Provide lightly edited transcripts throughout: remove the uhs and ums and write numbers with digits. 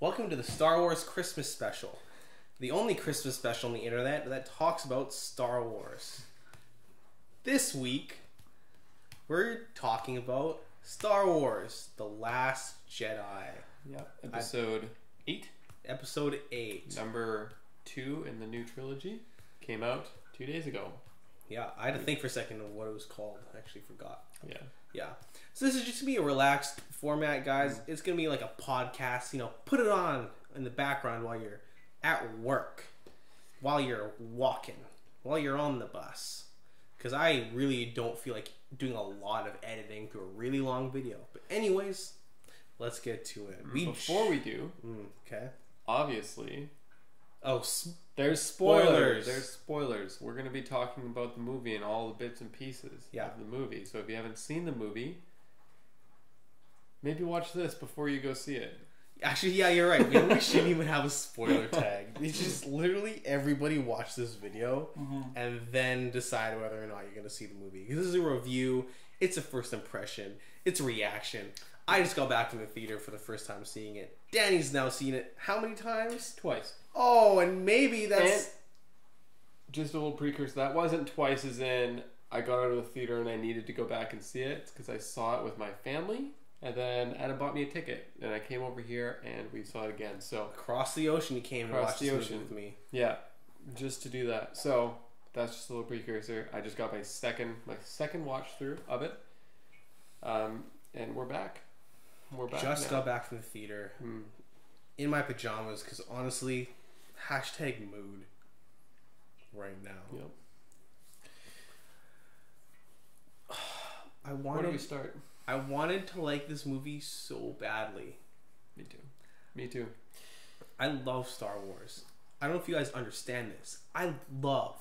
Welcome to the Star Wars Christmas Special. The only Christmas special on the internet that talks about Star Wars. This week, we're talking about Star Wars, The Last Jedi. Yep, episode 8. Episode 8. Number 2 in the new trilogy. Came out 2 days ago. Yeah, I had to think for a second of what it was called. I actually forgot. Yeah. So this is just going to be a relaxed format, guys. It's going to be like a podcast. You know, put it on in the background while you're at work, while you're walking, while you're on the bus. Because I really don't feel like doing a lot of editing through a really long video. But anyways, let's get to it. Before we do, okay. Obviously, there's spoilers. There's spoilers. We're going to be talking about the movie and all the bits and pieces of the movie. So if you haven't seen the movie, maybe watch this before you go see it. Actually, yeah, you're right. We shouldn't even have a spoiler tag. It's just literally everybody watch this video and then decide whether or not you're going to see the movie. Because this is a review. It's a first impression. It's a reaction. I just got back from the theater for the first time seeing it. Danny's now seen it how many times? Twice. Oh, and maybe that's... And just a little precursor. That wasn't twice as in I got out of the theater and I needed to go back and see it. It's because I saw it with my family. And then Adam bought me a ticket. And I came over here and we saw it again. So across the ocean you came and watched the ocean with me. Yeah, just to do that. So that's just a little precursor. I just got my second watch through of it. And we're back. Just got back from the theater in my pajamas because honestly, #mood right now. Yep. Where do we start? I wanted to like this movie so badly. Me too. I love Star Wars. I don't know if you guys understand this. I love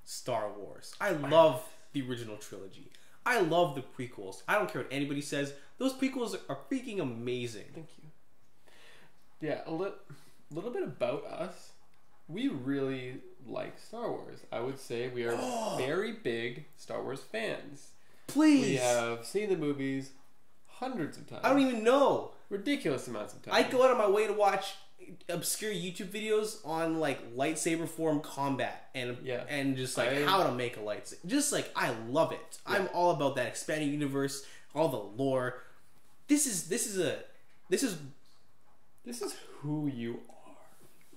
Star Wars. I love the original trilogy. I love the prequels. I don't care what anybody says. Those prequels are freaking amazing. Thank you. Yeah, a little bit about us. We really like Star Wars. I would say we are very big Star Wars fans. Please. We have seen the movies hundreds of times. I don't even know. Ridiculous amounts of times. I go out of my way to watch obscure YouTube videos on like lightsaber form combat and just like how to make a lightsaber. Just like I love it. Yeah. I'm all about that expanding universe, all the lore. This is who you are.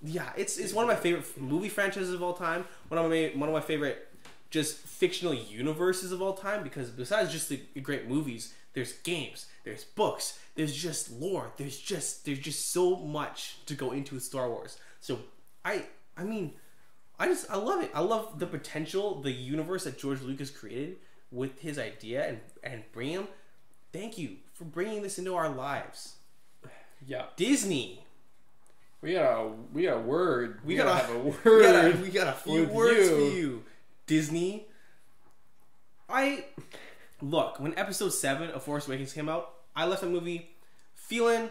Yeah, it's one of my favorite movie franchises of all time. One of my favorite just fictional universes of all time, because besides just the great movies, there's games, there's books, there's just lore, there's just so much to go into with Star Wars. So I love it. I love the potential, the universe that George Lucas created with his idea and bring him. Thank you for bringing this into our lives. Yeah, Disney. We got a word. We got a few words for you. Disney. Look, when episode 7 of Force Awakens came out, I left the movie feeling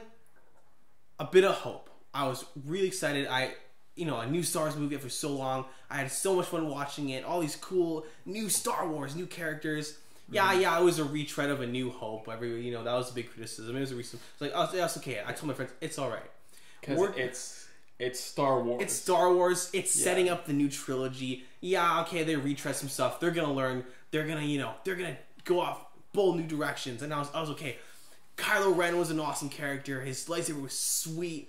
a bit of hope. I was really excited. A new Star Wars movie after so long. I had so much fun watching it. All these cool new Star Wars, new characters. Yeah, it was a retread of A New Hope. That was a big criticism. It was that's okay. I told my friends, it's all right. Because it's Star Wars. It's Star Wars. It's setting up the new trilogy. Yeah, okay, they retread some stuff. They're gonna learn. They're gonna go off bold new directions. And I was okay. Kylo Ren was an awesome character. His lightsaber was sweet.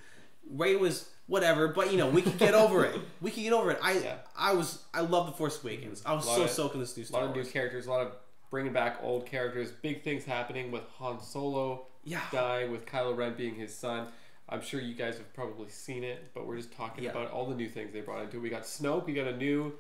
Rey was whatever, but we can get over it. We can get over it. I love the Force Awakens. I was so soaked in this new Star Wars. A lot of new characters. A lot of bringing back old characters. Big things happening with Han Solo dying, with Kylo Ren being his son. I'm sure you guys have probably seen it, but we're just talking about all the new things they brought into it. We got Snoke. We got a new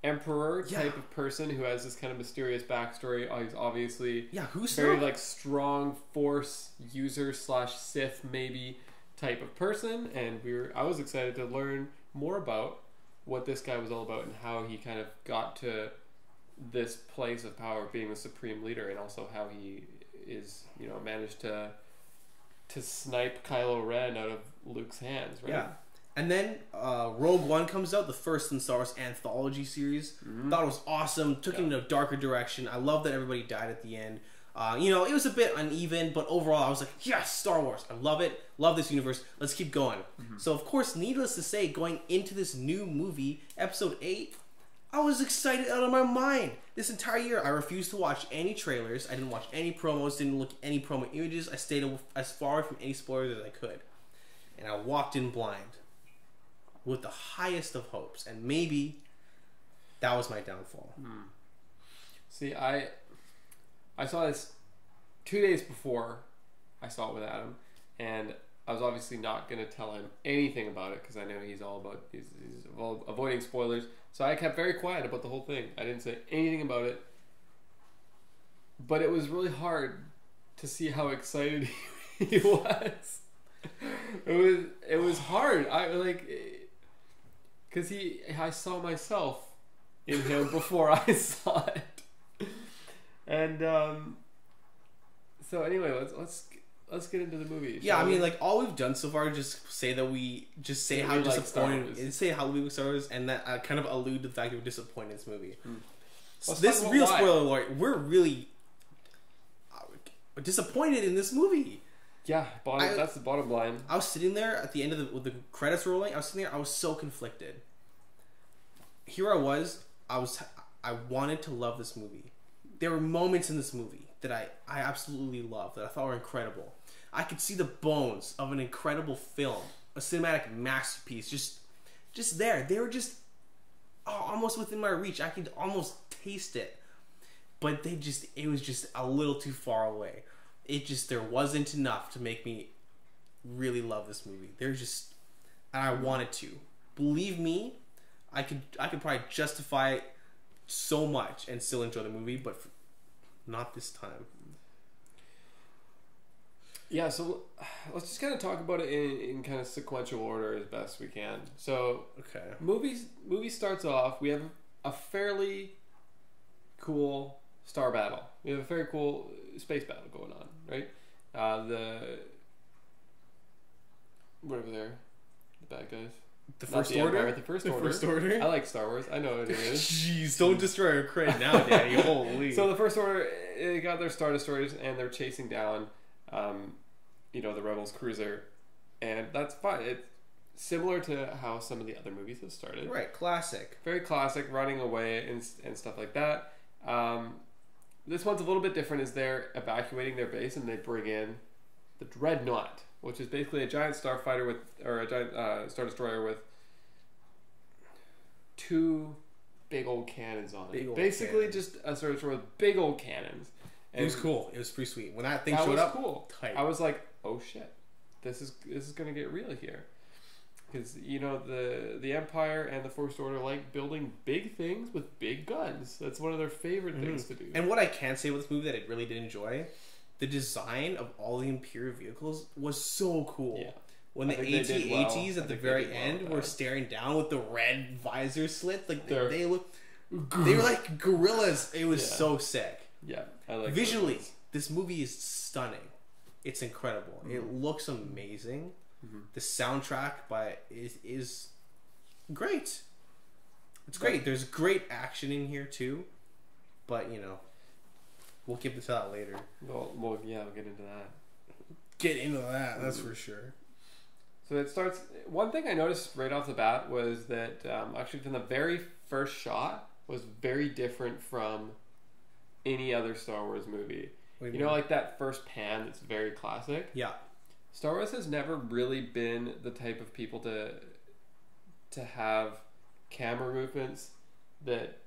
Emperor type of person who has this kind of mysterious backstory. He's obviously who's very Snoke? Strong Force user / Sith maybe type of person, and I was excited to learn more about what this guy was all about and how he kind of got to this place of power, being the supreme leader, and also how he is managed to snipe Kylo Ren out of Luke's hands, right? Yeah. And then Rogue One comes out, the first in Star Wars anthology series. Thought it was awesome. Took him in a darker direction. I love that everybody died at the end. It was a bit uneven, but overall I was like, yes, Star Wars. I love it. Love this universe. Let's keep going. So, of course, needless to say, going into this new movie, Episode 8, I was excited out of my mind. This entire year, I refused to watch any trailers. I didn't watch any promos, didn't look at any promo images. I stayed as far from any spoilers as I could. And I walked in blind with the highest of hopes. And maybe that was my downfall. See, I saw this 2 days before I saw it with Adam, and I was obviously not going to tell him anything about it because I know he's avoiding spoilers. So I kept very quiet about the whole thing. I didn't say anything about it, but it was really hard to see how excited he was. It was hard. Because I saw myself in him before I saw it. And so anyway, let's get into the movie. Yeah, I mean, like, all we've done so far is just say how disappointed, say how we like Star Wars, and that kind of allude to the fact that we're disappointed in this movie. So this real spoiler alert, we're really disappointed in this movie. Yeah, that's the bottom line. I was sitting there at the end of with the credits rolling. I was so conflicted. Here I was. I wanted to love this movie. There were moments in this movie that I absolutely loved, that I thought were incredible. I could see the bones of an incredible film, a cinematic masterpiece, just there. They were just almost within my reach. I could almost taste it. But it was just a little too far away. There wasn't enough to make me really love this movie. And I wanted to. Believe me, I could probably justify it so much and still enjoy the movie, but not this time. Yeah, so let's just kind of talk about it in kind of sequential order as best we can. So, okay, movie starts off. We have a fairly cool star battle. We have a very cool space battle going on, right? Whatever they're, the bad guys. The First Order? The First Order. I like Star Wars. I know what it is. Jeez, don't destroy our credit now, Daddy. Holy. So the First Order, they got their Star Destroyers, and they're chasing down, the Rebels cruiser, and that's fine. It's similar to how some of the other movies have started. Right, classic. Very classic, running away and stuff like that. This one's a little bit different, as they're evacuating their base, and they bring in the Dreadnought, which is basically a giant starfighter a giant Star Destroyer with two big old cannons on it. Basically, just a Star Destroyer with big old cannons. And it was cool. It was pretty sweet. When that thing showed up, cool. Tight. I was like, oh shit, this is gonna get real here. Because, the Empire and the First Order like building big things with big guns. That's one of their favorite things to do. And what I can say with this movie that I really did enjoy, the design of all the Imperial vehicles was so cool. Yeah. When the AT-ATs at the very end were staring down with the red visor slits, like they were like gorillas. It was so sick. Yeah, I like visually. This movie is stunning. It's incredible. It looks amazing. The soundtrack is great. It's great. There's great action in here too, but we'll get into that later. We'll get into that. Get into that. That's for sure. So it starts. One thing I noticed right off the bat was that actually from the very first shot was very different from any other Star Wars movie. Like that first pan that's very classic. Yeah. Star Wars has never really been the type of people to have camera movements that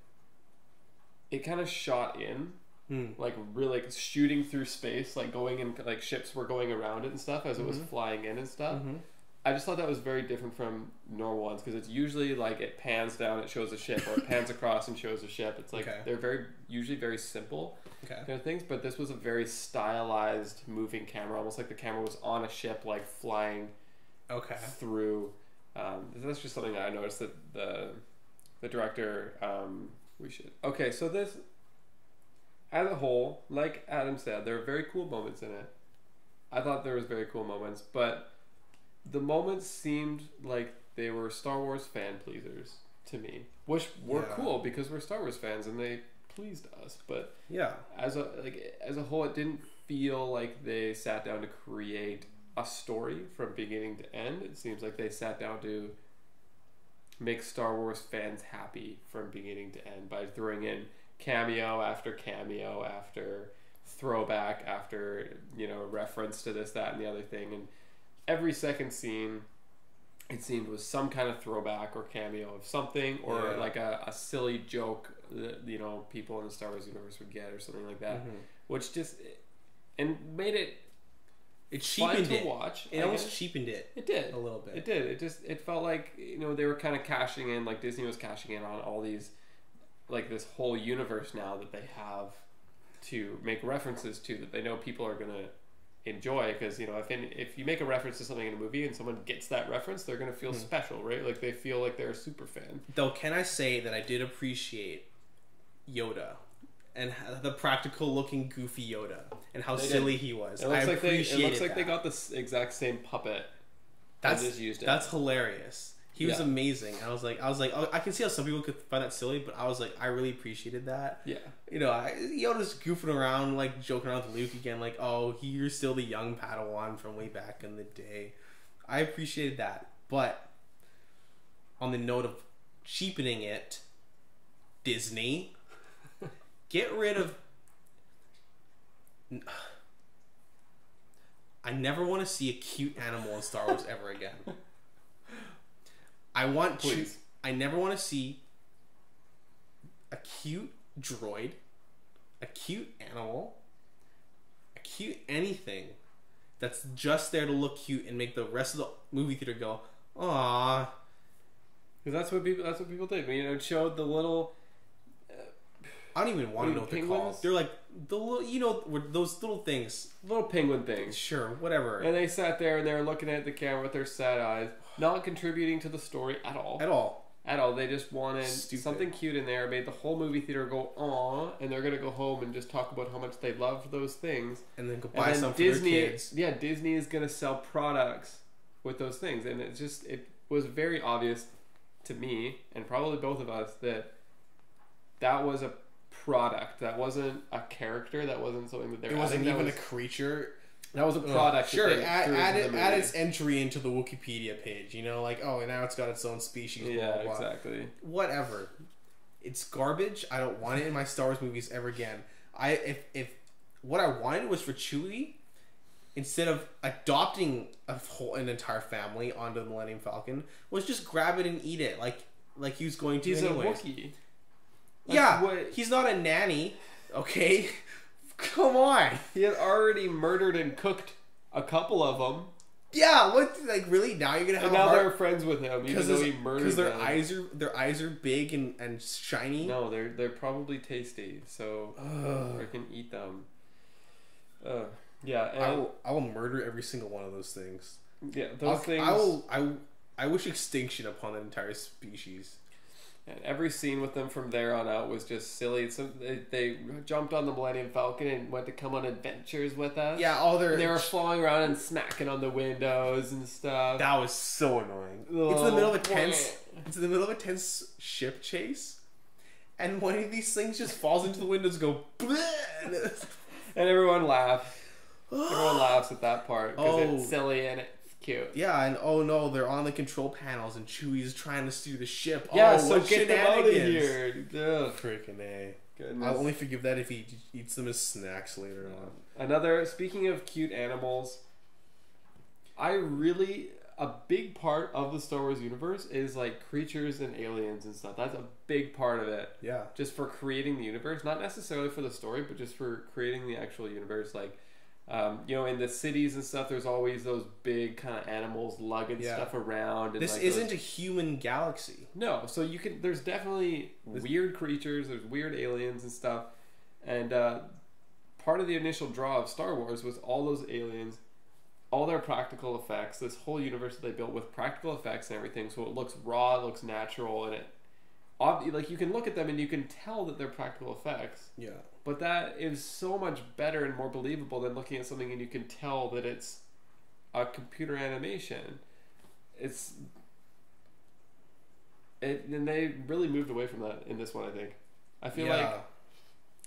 it kind of shot in, like really like shooting through space, like going in, like ships were going around it and stuff as it was flying in and stuff. I just thought that was very different from normal ones, because it's usually like it pans down, it shows a ship, or it pans across and shows a ship. It's like they're usually very simple kind of things, but this was a very stylized moving camera, almost like the camera was on a ship, like flying through. That's just something I noticed that the director so this as a whole, like Adam said, there are very cool moments in it. I thought there was very cool moments, but the moments seemed like they were Star Wars fan pleasers to me, which were cool because we're Star Wars fans and they pleased us. But Yeah. as a whole, it didn't feel like they sat down to create a story from beginning to end. It seems like they sat down to make Star Wars fans happy from beginning to end by throwing in cameo after throwback after, you know, reference to this, that, and the other thing. And every second scene, it seemed, was some kind of throwback or cameo of something, or like a silly joke that, you know, people in the Star Wars universe would get or something like that, which just and made it cheapened fun it. to watch. It almost cheapened it. It did a little bit. It did. It felt like, you know, they were kind of cashing in, like Disney was cashing in on all these, like this whole universe now that they have to make references to, that they know people are gonna enjoy, because, you know, if you make a reference to something in a movie and someone gets that reference, they're gonna feel special, right? Like they feel like they're a super fan. Though, can I say that I did appreciate Yoda and the practical looking goofy Yoda and how silly he was. It looks like they got the exact same puppet. Just used it. That's hilarious. He was amazing. I was like, oh, I can see how some people could find that silly, but I was like, I really appreciated that. Yeah. You know, Yoda's goofing around, like joking around with Luke again, like, oh, you're still the young Padawan from way back in the day. I appreciated that. But on the note of cheapening it, Disney, get rid of... I never want to see a cute animal in Star Wars ever again. I never want to see a cute droid, a cute animal, a cute anything that's just there to look cute and make the rest of the movie theater go, "Aww." Because that's what people think. You know, it showed the little. I don't even want to know what they're called. They're like the little, you know, those little things, little penguin things. Sure, whatever. And they sat there and they were looking at the camera with their sad eyes, not contributing to the story at all. At all. They just wanted something cute in there, made the whole movie theater go, "Aw," and they're gonna go home and just talk about how much they loved those things, and then go buy some for their kids. Yeah, Disney is gonna sell products with those things, and it was very obvious to me and probably both of us that was a product. That wasn't a character. That wasn't something that it wasn't even a creature. That was a product. Sure, add its entry into the Wikipedia page. You know, like, oh, now it's got its own species. Yeah, blah, blah, blah. Exactly. Whatever. It's garbage. I don't want it in my Star Wars movies ever again. If what I wanted was for Chewie, instead of adopting an entire family onto the Millennium Falcon, was just grab it and eat it like he was going to. He's anyways. a Wookiee. He's not a nanny. Okay. Come on. He had already murdered and cooked a couple of them. Yeah, what? Like, really? Now you're gonna have? And now they're friends with him, even though he murdered them. Because their eyes are big and shiny. No, they're probably tasty, so I can eat them. Yeah, and I will murder every single one of those things. Yeah, those things. I wish extinction upon the entire species. And every scene with them from there on out was just silly. So they jumped on the Millennium Falcon and went to come on adventures with us. Yeah, they were flying around and smacking on the windows and stuff. That was so annoying. It's in the middle of a tense. It's in the middle of a tense ship chase, and one of these things just falls into the windows. And go, and everyone laughs. Everyone laughs at that part because it's silly and it's cute. Yeah, and oh no, they're on the control panels and Chewie's trying to steer the ship. Yeah, so get them out of here. Freaking A. Goodness. I'll only forgive that if he eats them as snacks later on. Speaking of cute animals, a big part of the Star Wars universe is like creatures and aliens and stuff. That's a big part of it. Yeah. Just for creating the universe, not necessarily for the story, but just for creating the actual universe. Like, you know, in the cities and stuff, there's always those big kind of animals lugging stuff around. And this isn't a human galaxy. No, so there's definitely weird creatures, there's weird aliens and stuff. And part of the initial draw of Star Wars was all those aliens, all their practical effects, this whole universe that they built with practical effects and everything. So it looks raw, it looks natural, and like you can look at them and you can tell that they're practical effects. Yeah. But that is so much better and more believable than looking at something and you can tell that it's a computer animation. And they really moved away from that in this one, I think. I feel like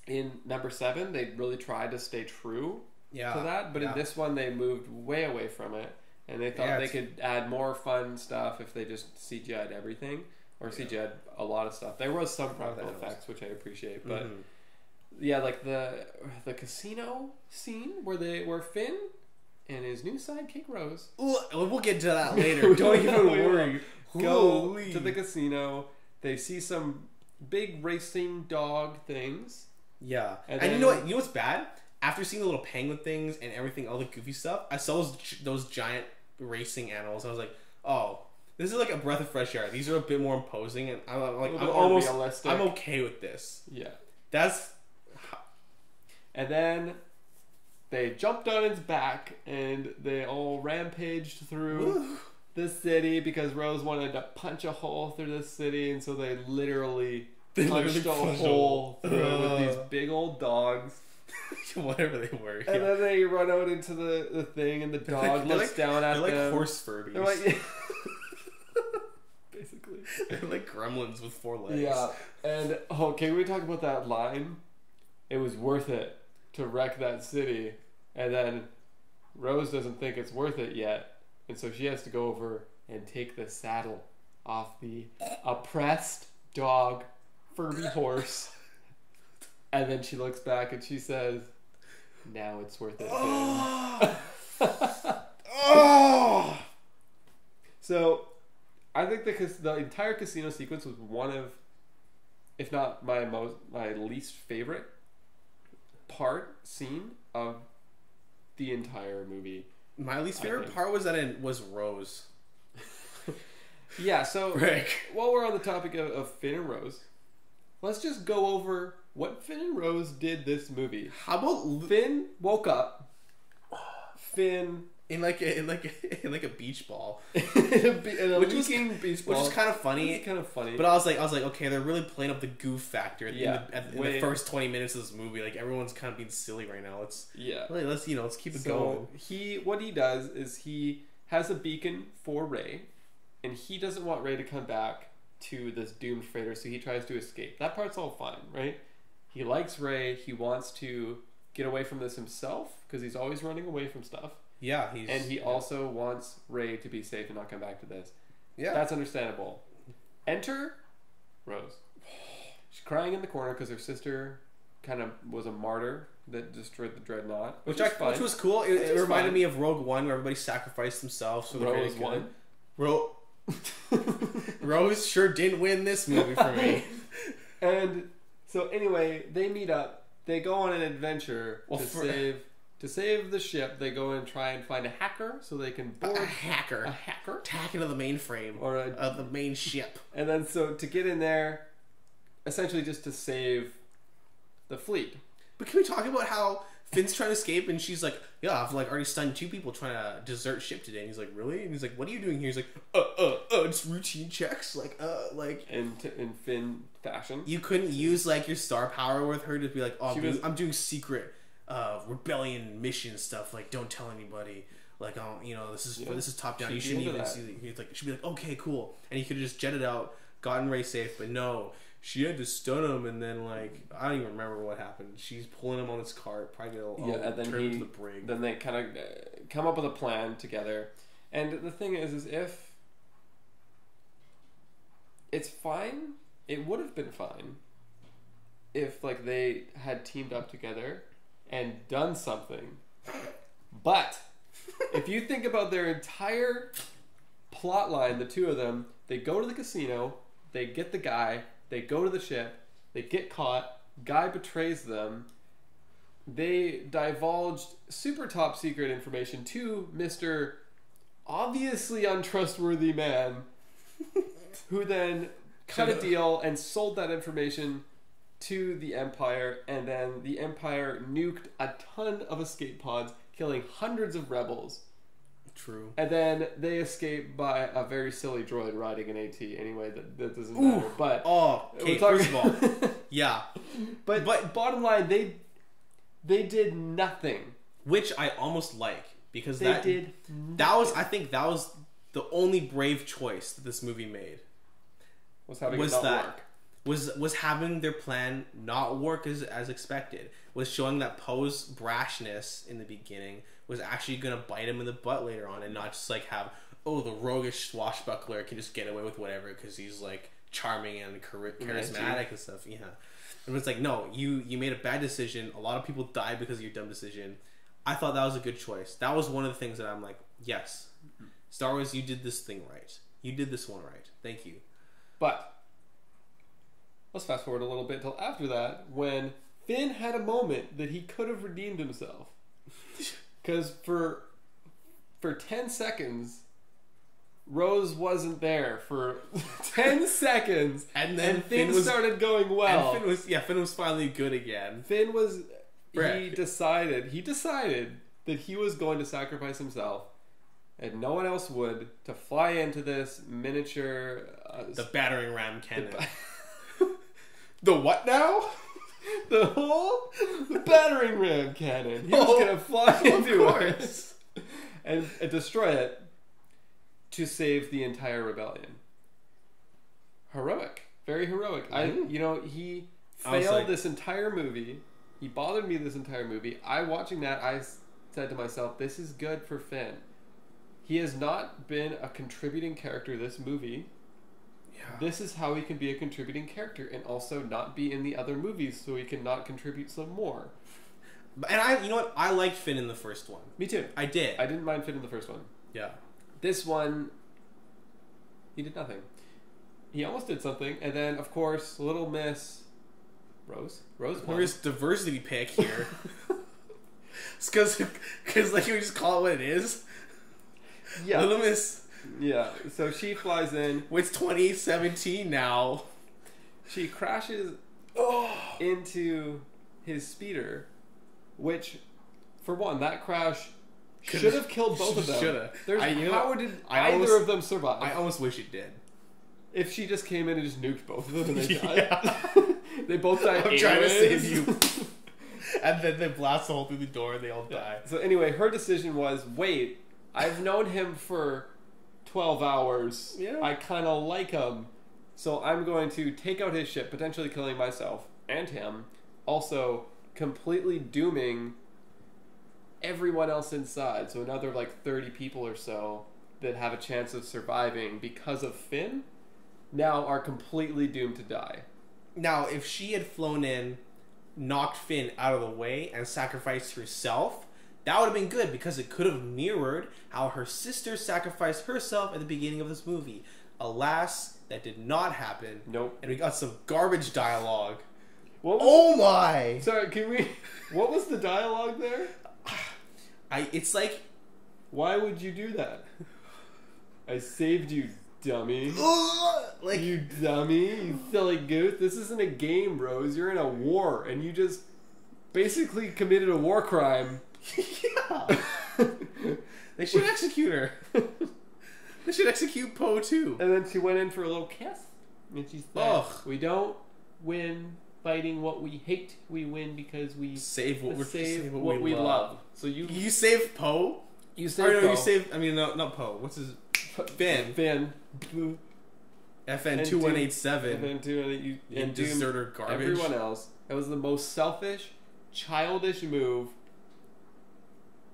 in number 7, they really tried to stay true to Yeah. that, but in this one, they moved way away from it, and they thought they could add more fun stuff if they just CGI'd everything, or CGI'd a lot of stuff. There was some practical effects, which I appreciate, but yeah, like the casino scene where Finn and his new sidekick Rose. Ooh, we'll get to that later. Don't even worry. Go to the casino. They see some big racing dog things. Yeah, and then, you know what? You know what's bad? After seeing the little penguin things and everything, all the goofy stuff, I saw those giant racing animals. I was like, oh, this is like a breath of fresh air. These are a bit more imposing, and I'm almost realistic. I'm okay with this. Yeah, that's. And then they jumped on its back, and they all rampaged through the city because Rose wanted to punch a hole through the city, and so they literally punched a hole through it with these big old dogs. Whatever they were. And then they run out into the thing, and the dog looks down at them. They're like horse Furbies. They're like, basically. They're like gremlins with 4 legs. Yeah. And, can we talk about that line? It was worth it to wreck that city. And then Rose doesn't think it's worth it yet. And so she has to go over and take the saddle off the oppressed dog Furby horse. And then she looks back and she says, now it's worth it. Oh! So, I think the entire casino sequence was one of, if not my least favorite scene of the entire movie. My least favorite part was was Rose. Yeah, so Rick. While we're on the topic of Finn and Rose, let's just go over what Finn and Rose did this movie. How about Finn woke up? Finn in like a beach ball, in a leaking beach ball, which is kind of funny. It's kind of funny. But I was like, okay, they're really playing up the goof factor in the first 20 minutes of this movie. Like everyone's kind of being silly right now. Let's keep it going. What he does is he has a beacon for Rey, and he doesn't want Rey to come back to this doomed freighter, so he tries to escape. That part's all fine, right? He likes Rey. He wants to get away from this himself because he's always running away from stuff. Yeah, he also wants Rey to be safe and not come back to this. Yeah, that's understandable. Enter Rose. She's crying in the corner because her sister kind of was a martyr that destroyed the dreadnought, which was cool. It reminded me of Rogue One, where everybody sacrificed themselves for the Rose won. Rose sure didn't win this movie for me. And so anyway, they meet up. They go on an adventure to save the ship. They go and try and find a hacker so they can board a hacker tack into the mainframe of the main ship. And then so to get in there, essentially just to save the fleet. But can we talk about how Finn's trying to escape and she's like, yeah, I've like already stunned 2 people trying to desert ship today. And he's like, really? And he's like, what are you doing here? He's like, it's routine checks. In Finn fashion. You couldn't use like your star power with her to be like, I'm doing secret rebellion mission stuff. Like, don't tell anybody. Like, this is top down. You shouldn't even see. She'd be like, okay, cool. And he could have just jetted out, gotten Rey safe. But no, she had to stun him, and then like I don't even remember what happened. She's pulling him on this cart, probably gonna turn him to the brig. Then they kind of come up with a plan together. And the thing is if it's fine, it would have been fine if like they had teamed up together and done something. But if you think about their entire plot line, the 2 of them, they go to the casino, they get the guy, they go to the ship, they get caught, guy betrays them, they divulged super top secret information to Mr. obviously untrustworthy man, who then cut a deal and sold that information to the Empire, and then the Empire nuked a ton of escape pods, killing hundreds of rebels. True. And then they escape by a very silly droid riding an AT. Anyway, that doesn't matter. But first of all, yeah. But bottom line, they did nothing, which I almost like because I think that was the only brave choice that this movie made. Was having it not work. was having their plan not work as expected. Was showing that Poe's brashness in the beginning was actually gonna bite him in the butt later on, and not just like have, oh, the roguish swashbuckler can just get away with whatever because he's like charming and charismatic and stuff. Yeah, and it's like, no, you made a bad decision. A lot of people died because of your dumb decision. I thought that was a good choice. That was one of the things that I'm like, yes, Star Wars, you did this thing right. You did this one right. Thank you. But let's fast forward a little bit till after that, when Finn had a moment that he could have redeemed himself. Because for 10 seconds, Rose wasn't there for 10 seconds, and then Finn started going well. And Finn was finally good again. Finn was. He decided that he was going to sacrifice himself, and no one else would, to fly into this miniature. The battering ram cannon. The what now? The battering ram cannon. He was going to fly into it and destroy it to save the entire rebellion. Heroic. Very heroic. Mm-hmm. He failed this entire movie. He bothered me this entire movie. Watching that, I said to myself, this is good for Finn. He has not been a contributing character this movie. Yeah. This is how he can be a contributing character and also not be in the other movies, so he can not contribute some more. And you know what? I liked Finn in the first one. Me too. I did. I didn't mind Finn in the first one. Yeah. This one, he did nothing. He almost did something, and then, of course, Little Miss Rose won. There's diversity pick here. It's because like, you just call it what it is. Yeah. Little Miss. Yeah. So she flies in. It's 2017 now. She crashes into his speeder, which, for one, that crash should have killed both of them. Shoulda. How did either of them survive? I almost wish it did. If she just came in and just nuked both of them and they died. They both died. I'm trying to save you. And then they blast a hole through the door and they all die. So anyway, her decision was, wait, I've known him for 12 hours. Yeah. I kind of like him. So I'm going to take out his ship, potentially killing myself and him. Also, completely dooming everyone else inside. So another like 30 people or so that have a chance of surviving because of Finn now are completely doomed to die. Now, if she had flown in, knocked Finn out of the way, and sacrificed herself, that would have been good because it could have mirrored how her sister sacrificed herself at the beginning of this movie. Alas, that did not happen. Nope. And we got some garbage dialogue. Oh my! Sorry, what was the dialogue there? It's like... Why would you do that? I saved you, dummy. Like, you dummy, you silly goose. This isn't a game, Rose. You're in a war, and you just basically committed a war crime. Yeah. They should execute her. They should execute Poe too. And then she went in for a little kiss, and she said, "We don't win fighting what we hate. We win because we save what we love." So you saved Poe. You saved Poe. You saved. I mean, not Poe. What's his? Finn. FN 2187. FN 2187. You deserter garbage. Everyone else. That was the most selfish, childish move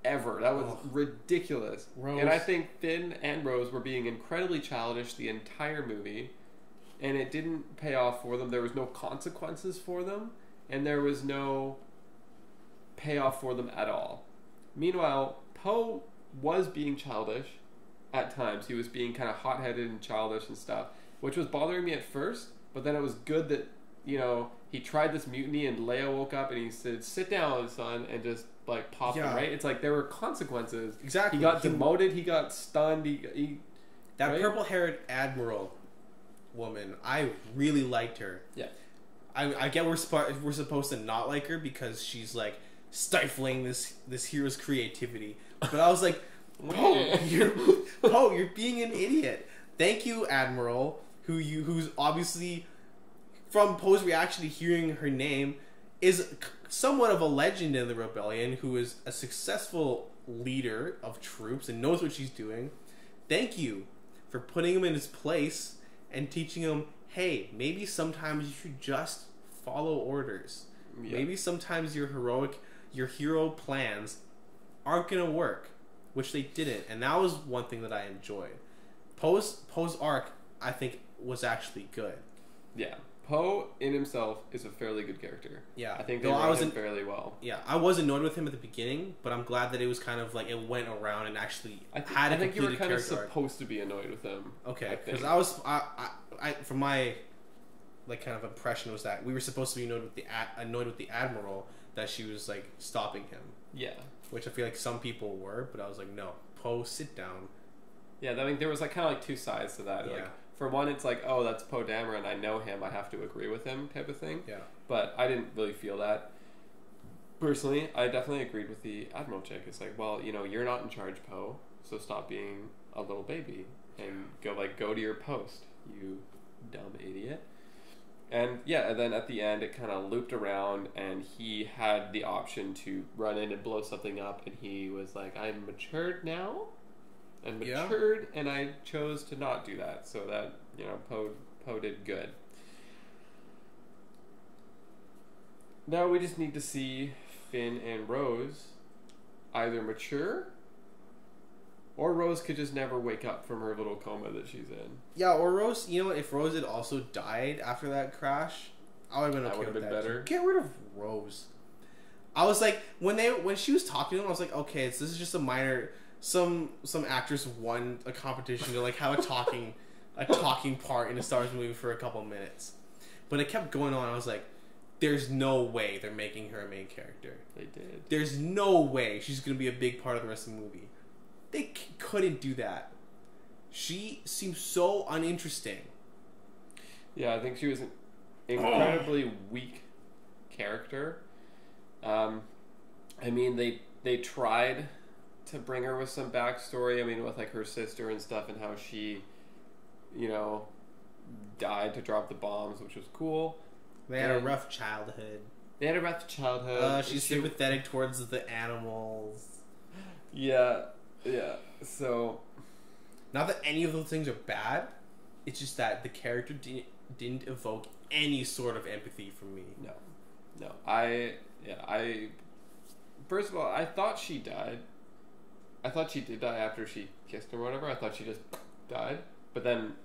ever. That was ridiculous. Rose. And I think Finn and Rose were being incredibly childish the entire movie, and it didn't pay off for them. There was no consequences for them, and there was no payoff for them at all. Meanwhile, Poe was being childish at times. He was being kind of hot-headed and childish and stuff, which was bothering me at first, but then it was good that, he tried this mutiny and Leia woke up and he said, "Sit down, son," and just like popped him, right? It's like there were consequences. Exactly. He got demoted, he got stunned, that right? purple-haired admiral woman, I really liked her. Yeah. I get we're supposed to not like her because she's like stifling this hero's creativity. But I was like, Poe, you're being an idiot. Thank you, Admiral, who's obviously, from Poe's reaction to hearing her name, is somewhat of a legend in the rebellion, who is a successful leader of troops and knows what she's doing. Thank you for putting him in his place and teaching him, hey, maybe sometimes you should just follow orders. Yeah. Maybe sometimes your hero plans aren't gonna work, which they didn't, and that was one thing that I enjoyed. Poe's arc, I think, was actually good. Yeah. Poe in himself is a fairly good character. Yeah, I think they wrote him fairly well. Yeah, I was annoyed with him at the beginning, but I'm glad that it was kind of like it went around and actually had a completed character arc. I think you were kind of supposed to be annoyed with him. Okay, because I from my like kind of impression was that we were supposed to be annoyed with the Admiral that she was like stopping him. Yeah, which I feel like some people were, but I was like, no, Poe, sit down. Yeah, I mean there was like kind of like two sides to that. Yeah. Like, for one, it's like, oh, that's Poe Dameron, I know him, I have to agree with him type of thing. Yeah. But I didn't really feel that. Personally, I definitely agreed with the Admiral chick. It's like, well, you're not in charge, Poe, so stop being a little baby and go to your post, you dumb idiot. And yeah, and then at the end it kind of looped around and he had the option to run in and blow something up, and he was like, I'm matured now. And matured, and I chose to not do that, so that Poe did good. Now we just need to see Finn and Rose either mature, or Rose could just never wake up from her little coma that she's in. Yeah, or Rose. If Rose had also died after that crash, I would have been okay with that. Better. Get rid of Rose. I was like, when she was talking to him, I was like, okay, so this is just a minor. Some actress won a competition to like have a talking part in a Star Wars movie for a couple minutes, but it kept going on. I was like, there's no way they're making her a main character. They did. There's no way she's gonna be a big part of the rest of the movie. They couldn't do that. She seems so uninteresting. Yeah, I think she was an incredibly weak character. I mean, they tried to bring her with some backstory. I mean, with like her sister and stuff, and how she, died to drop the bombs, which was cool. They had a rough childhood. She's sympathetic towards the animals. Yeah. So, not that any of those things are bad. It's just that the character didn't evoke any sort of empathy from me. No. First of all, I thought she died. I thought she did die after she kissed him or whatever. I thought she just died. But then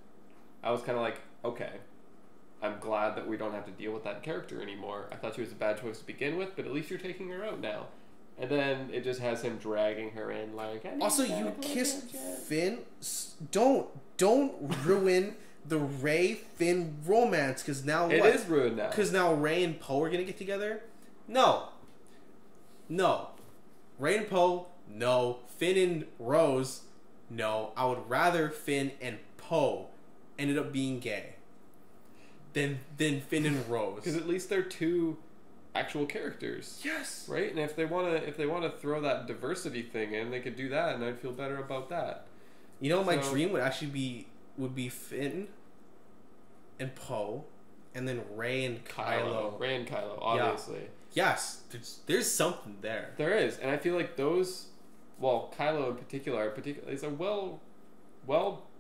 I was kind of like, okay, I'm glad that we don't have to deal with that character anymore. I thought she was a bad choice to begin with, but at least you're taking her out now. And then it just has him dragging her in like... Also, you kissed Finn. Don't ruin the Rey-Finn romance, because now It is ruined now. Because now Rey and Poe are going to get together? No. Rey and Poe, no. Finn and Rose, no. I would rather Finn and Poe ended up being gay than Finn and Rose. Because at least they're two actual characters. Yes. Right? And if they wanna throw that diversity thing in, they could do that, and I'd feel better about that. My dream would actually be Finn and Poe, and then Rey and Kylo. Rey and Kylo, obviously. Yeah. Yes, there's something there. There is, and I feel like those, well, Kylo in particular is a well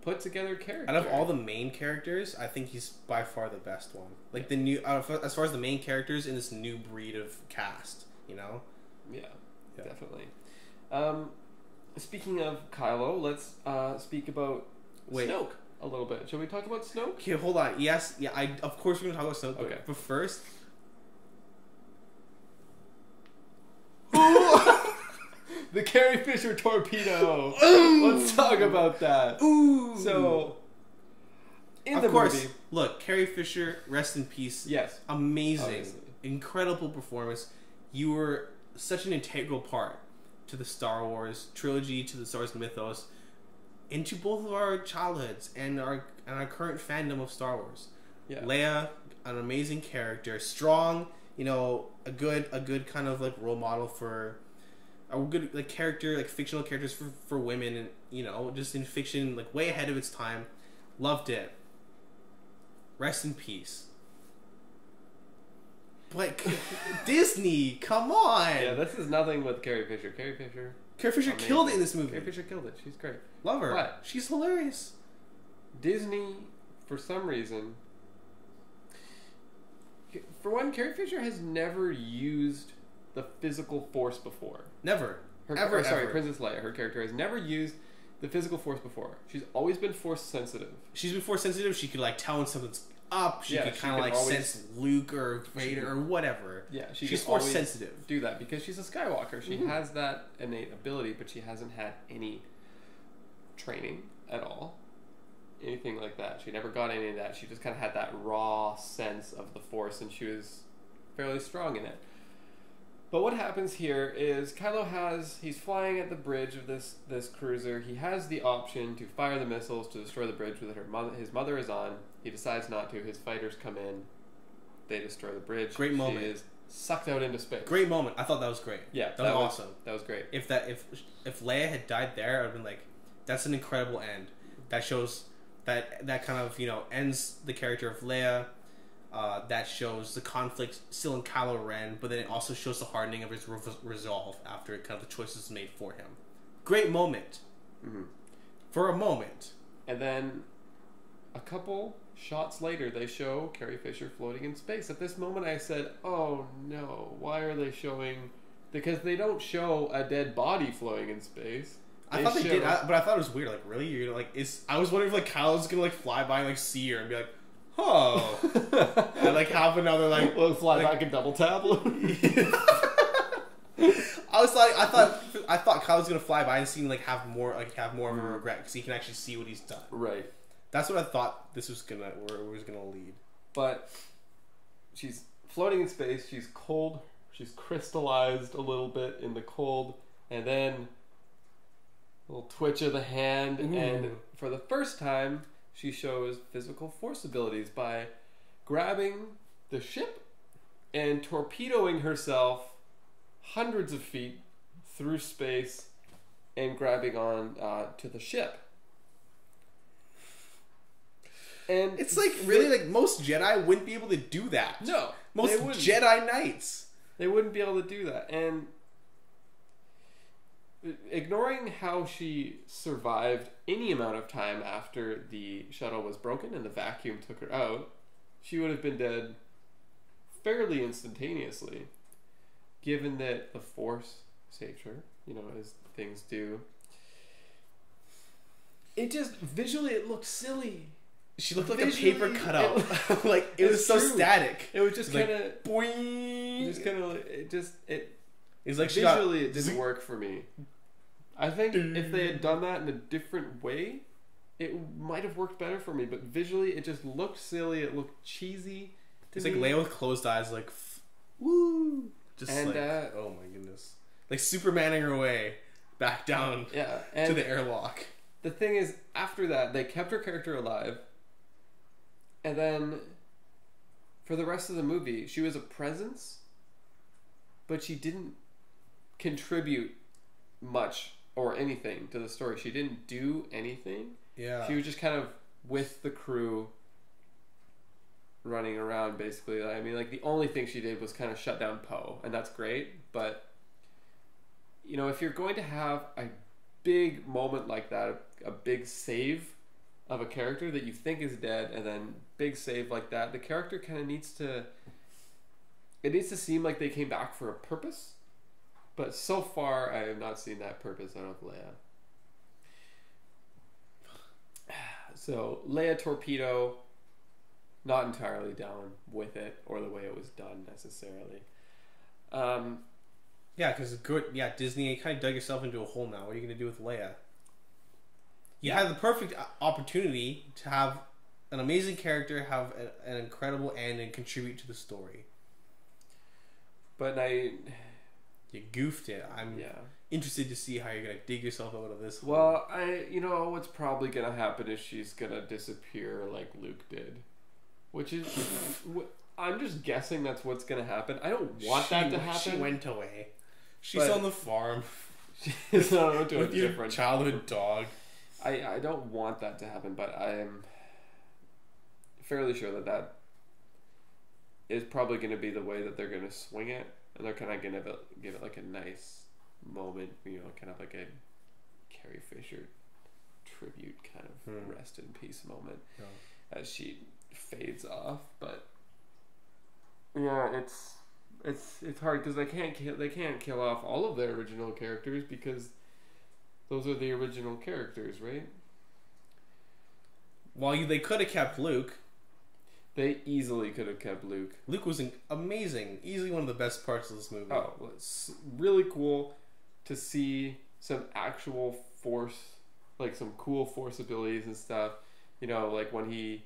put together character. Out of all the main characters, I think he's by far the best one. Like as far as the main characters in this new breed of cast, Yeah, definitely. Speaking of Kylo, let's speak about Snoke a little bit. Shall we talk about Snoke? Okay, hold on. Yes, of course we're gonna talk about Snoke. Okay, but first. The Carrie Fisher torpedo. Let's talk about that. Ooh. So, of course, look, Carrie Fisher, rest in peace. Yes. Amazing. Obviously. Incredible performance. You were such an integral part to the Star Wars trilogy, to the Star Wars mythos, into both of our childhoods and our current fandom of Star Wars. Yeah. Leia, an amazing character, strong, a good kind of like role model for a good like character, like fictional characters for women, and just in fiction, like way ahead of its time. Loved it. Rest in peace. But Disney, come on. Yeah, this is nothing with Carrie Fisher. Carrie Fisher amazing. Killed it in this movie. Carrie Fisher killed it. She's great. Love her. But she's hilarious. Disney, for some reason, For one, Carrie Fisher has never used the physical force before. Never. Sorry, Princess Leia. Her character has never used the physical force before. She's always been force sensitive. She's been force sensitive. She could like tell when something's up. She could kind of like always sense Luke or Vader or whatever. Yeah, she's force sensitive. Do that because she's a Skywalker. She has that innate ability, but she hasn't had any training at all. Anything like that. She never got any of that. She just kind of had that raw sense of the force, and she was fairly strong in it. But what happens here is he's flying at the bridge of this cruiser. He has the option to fire the missiles to destroy the bridge that his mother is on. He decides not to. His fighters come in. They destroy the bridge. Great moment. She is sucked out into space. Great moment. I thought that was great. Yeah, that was awesome. That was great. If Leia had died there, I'd been like, that's an incredible end. That shows that kind of ends the character of Leia. That shows the conflict still in Kylo Ren, but then it also shows the hardening of his resolve after kind of the choices made for him. Great moment. Mm-hmm. For a moment. And then a couple shots later, they show Carrie Fisher floating in space. At this moment, I said, oh no, why are they showing... Because they don't show a dead body floating in space. I thought they did, but I thought it was weird. Like, really? You're like, I was wondering if like Kylo's gonna like fly by and like see her and be like, oh, and like half an hour like fly back and double tap. I thought Kyle was gonna fly by and see him have more of a regret because he can actually see what he's done. Right. That's what I thought this was gonna lead. But she's floating in space. She's cold. She's crystallized a little bit in the cold, and then a little twitch of the hand, and for the first time, she shows physical force abilities by grabbing the ship and torpedoing herself hundreds of feet through space and grabbing on to the ship. And it's like really like most Jedi wouldn't be able to do that. No, most Jedi Knights. They wouldn't be able to do that. And ignoring how she survived any amount of time after the shuttle was broken and the vacuum took her out, she would have been dead fairly instantaneously, given that the Force saved her, as things do. It just, visually, it looked silly. She looked like a paper cutout. Like, it was so static. It was just kind of... Like, boing! Just kind of... It's like visually, it didn't work for me. I think if they had done that in a different way, it might have worked better for me. But visually, it just looked silly. It looked cheesy. It's like Leia with closed eyes, like, woo! Just and, oh my goodness. Like Supermaning her way back down to the airlock. The thing is, after that, they kept her character alive. And then, for the rest of the movie, she was a presence, but she didn't contribute much or anything to the story. She didn't do anything. Yeah. She was just kind of with the crew, running around, basically. I mean, the only thing she did was kind of shut down Poe, and that's great, but, if you're going to have a big moment like that, a big save of a character that you think is dead, and then big save like that, the character kind of needs to seem like they came back for a purpose. But so far, I have not seen that purpose out of Leia. So, Leia torpedo, not entirely down with it, or the way it was done, necessarily. Yeah, because Disney kind of dug yourself into a hole now. What are you going to do with Leia? You had the perfect opportunity to have an amazing character, have an incredible end, and contribute to the story. But you goofed it. I'm interested to see how you're going to dig yourself out of this hole. Well, what's probably going to happen is she's going to disappear like Luke did. Which is... I'm just guessing that's what's going to happen. I don't want that to happen. She went away. She's on the farm. She's on to with your childhood dog. I don't want that to happen, but I'm fairly sure that is probably going to be the way that they're going to swing it, and they're kind of going to give it like a nice moment, kind of like a Carrie Fisher tribute kind of rest in peace moment as she fades off. But Yeah, it's hard because they can't kill off all of their original characters because those are the original characters, right? Well, they could have kept Luke. They easily could have kept Luke. Luke was amazing. Easily one of the best parts of this movie. Oh, well, it's really cool to see some actual force, like some cool force abilities and stuff. You know, like when he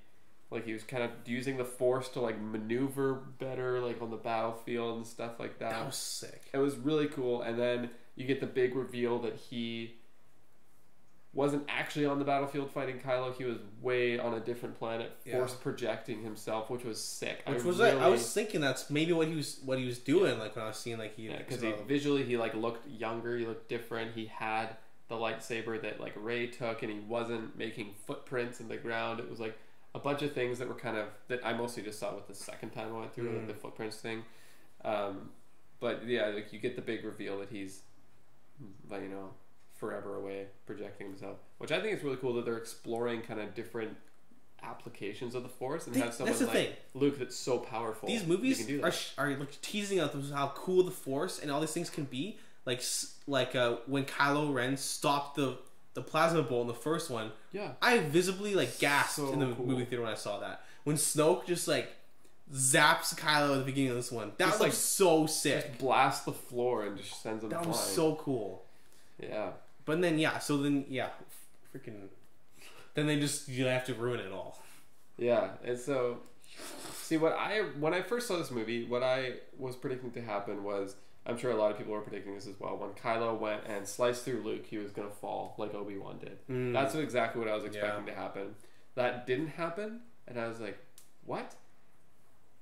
was kind of using the force to like maneuver better, like on the battlefield and stuff like that. That was sick. It was really cool. And then you get the big reveal that he wasn't actually on the battlefield fighting Kylo. He was way on a different planet, force projecting himself, which was sick. I was thinking that's maybe what he was doing. Like when I was seeing like because visually he like looked younger, he looked different. He had the lightsaber that like Rey took, and he wasn't making footprints in the ground. It was like a bunch of things that were kind of that I mostly just saw with the second time I went through like the footprints thing. But yeah, like you get the big reveal that he's, like, you know, forever away projecting himself, which I think is really cool that they're exploring kind of different applications of the Force and have someone like Luke that's so powerful. These movies are like teasing out how cool the Force and all these things can be. Like when Kylo Ren stopped the plasma bolt in the first one. Yeah, I visibly like gasped in the movie theater when I saw that. When Snoke just like zaps Kylo at the beginning of this one, that was like so sick. Just blasts the floor and just sends him flying. That was so cool. Yeah. But then freaking. Then they just have to ruin it all. Yeah, and so see when I first saw this movie, what I was predicting to happen was, I'm sure a lot of people were predicting this as well. When Kylo went and sliced through Luke, he was gonna fall like Obi-Wan did. That's exactly what I was expecting to happen. That didn't happen, and I was like, what?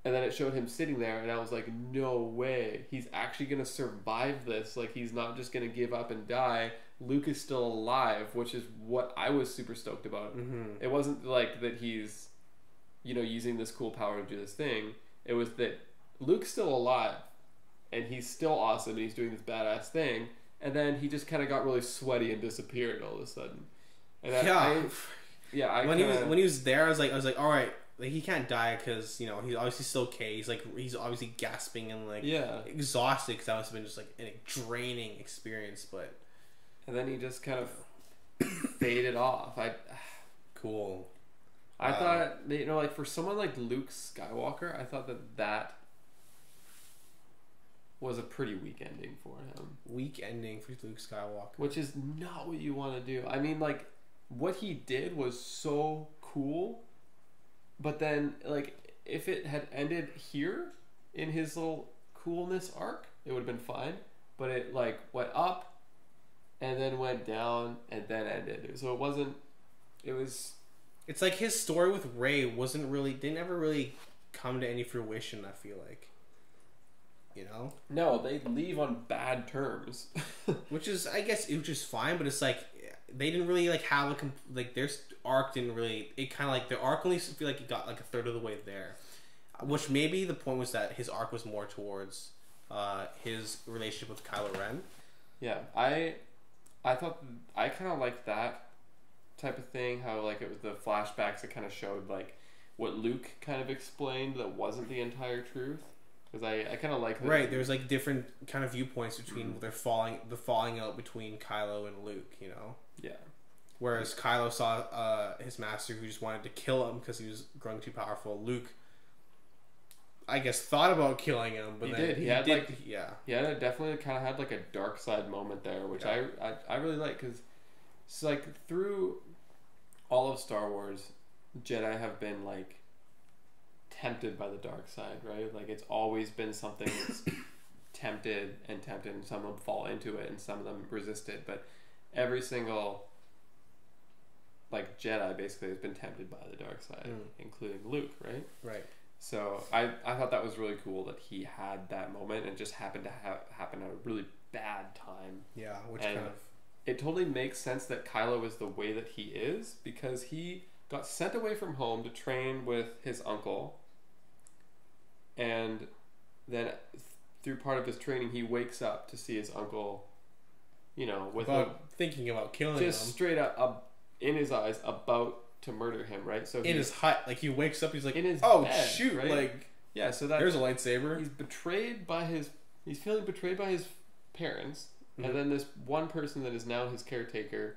And then it showed him sitting there, and I was like, no way. He's actually going to survive this. Like, he's not just going to give up and die. Luke is still alive, which is what I was super stoked about. It wasn't like that he's, you know, using this cool power to do this thing. It was that Luke's still alive, and he's still awesome, and he's doing this badass thing. And then he just kind of got really sweaty and disappeared all of a sudden. And when he was there, I was like, all right. Like, he can't die because, you know, he's obviously still okay. He's obviously gasping and like exhausted because that must have been just like a draining experience. But and then he just kind of faded off. Cool. I thought, you know, like for someone like Luke Skywalker, I thought that was a pretty weak ending for him. Weak ending for Luke Skywalker, which is not what you want to do. I mean, like what he did was so cool. But then, like, if it had ended here in his little coolness arc, it would have been fine. But it, like, went up and then went down and then ended. So it wasn't... It was... It's like his story with Rey didn't ever really come to any fruition, I feel like. You know? No, they leave on bad terms. Which is, I guess, it was just fine, but it's like... They didn't really like have their arc didn't really. It kind of like their arc only feel like it got like a third of the way there, which maybe the point was that his arc was more towards his relationship with Kylo Ren. Yeah, I thought I kind of liked that type of thing. How like it was the flashbacks that kind of showed like what Luke kind of explained that wasn't the entire truth. Because I kind of like that. Right, there's like different kind of viewpoints between the falling out between Kylo and Luke, you know. Yeah. Whereas Kylo saw his master who just wanted to kill him because he was growing too powerful. Luke, I guess, thought about killing him, but he definitely kind of had like a dark side moment there, which I really like because it's like through all of Star Wars, Jedi have been like tempted by the dark side, right? Like it's always been something that's tempted, and some of them fall into it and some of them resist it, but every single like Jedi basically has been tempted by the dark side, including Luke, right? Right. So I thought that was really cool that he had that moment and just happened to happen at a really bad time. Yeah, it totally makes sense that Kylo is the way that he is because he got sent away from home to train with his uncle, and then through part of his training he wakes up to see his uncle, you know, thinking about killing him, just straight up in his eyes about to murder him, right? So in his hut, like he wakes up, he's like, in his oh bed, shoot, right? like Yeah, so that there's a lightsaber. he's betrayed by his. He's feeling betrayed by his parents, and then this one person that is now his caretaker,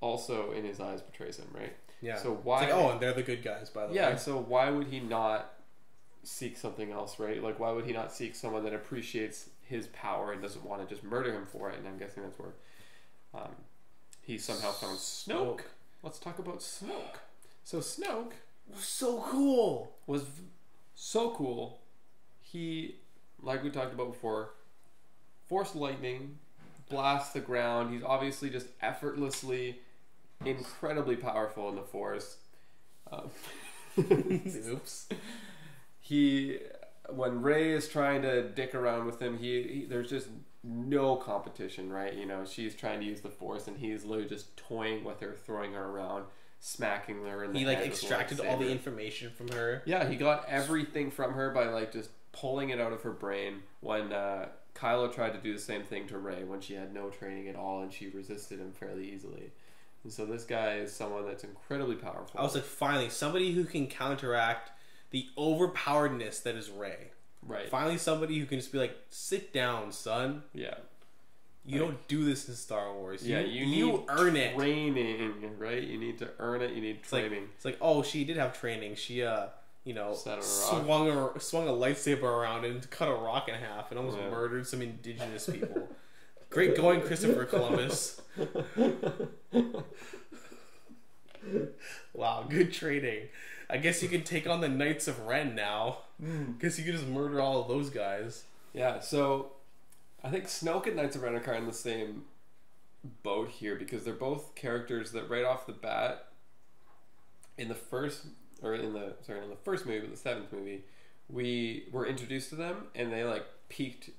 also in his eyes betrays him, right? Yeah. So why? It's like, oh, and they're the good guys, by the way. Yeah. So why would he not seek something else, right? Like, why would he not seek someone that appreciates his power and doesn't want to just murder him for it? And I'm guessing that's where he somehow found Snoke. Let's talk about Snoke. So Snoke so cool. was so cool. He, like we talked about before, force lightning, blasts the ground. He's obviously just effortlessly, incredibly powerful in the Force. Oops. When Rey is trying to dick around with him, there's just no competition, right? You know, she's trying to use the Force, and he's literally just toying with her, throwing her around, smacking her in the head. He extracted all the information from her. Yeah, he got everything from her by just pulling it out of her brain. When Kylo tried to do the same thing to Rey when she had no training at all, and she resisted him fairly easily. And so this guy is someone that's incredibly powerful. I was like, finally, somebody who can counteract the overpoweredness that is Rey. Right. Finally, somebody who can just be like, sit down, son. Yeah. You don't do this in Star Wars. Yeah, you earn it. Training, right? You need to earn it. You need training. It's like, oh, she did have training. She, swung a lightsaber around and cut a rock in half and almost murdered some indigenous people. Great going, Christopher Columbus. Wow, good training. I guess you can take on the Knights of Ren now. Because you can just murder all of those guys. Yeah, so I think Snoke and Knights of Ren are kind of in the same boat here because they're both characters that right off the bat in the first movie, but the seventh movie, we were introduced to them and they piqued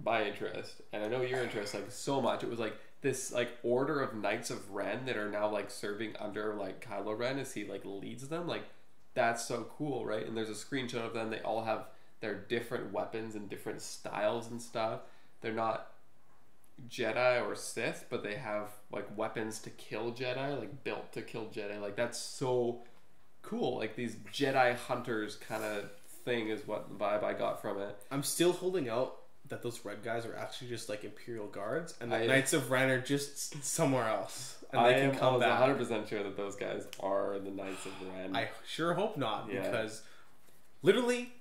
my interest. And I know your interest so much. It was this order of Knights of Ren that are now serving under Kylo Ren as he leads them. That's so cool, right? And there's a screenshot of them. They all have their different weapons and different styles and stuff. They're not Jedi or Sith, but they have weapons to kill Jedi, built to kill Jedi. That's so cool. These Jedi hunters kind of thing is what the vibe I got from it. I'm still holding out that those red guys are actually just Imperial guards, and the Knights of Ren are just somewhere else. And they can come back. 100% sure that those guys are the Knights of Ren. I sure hope not, because literally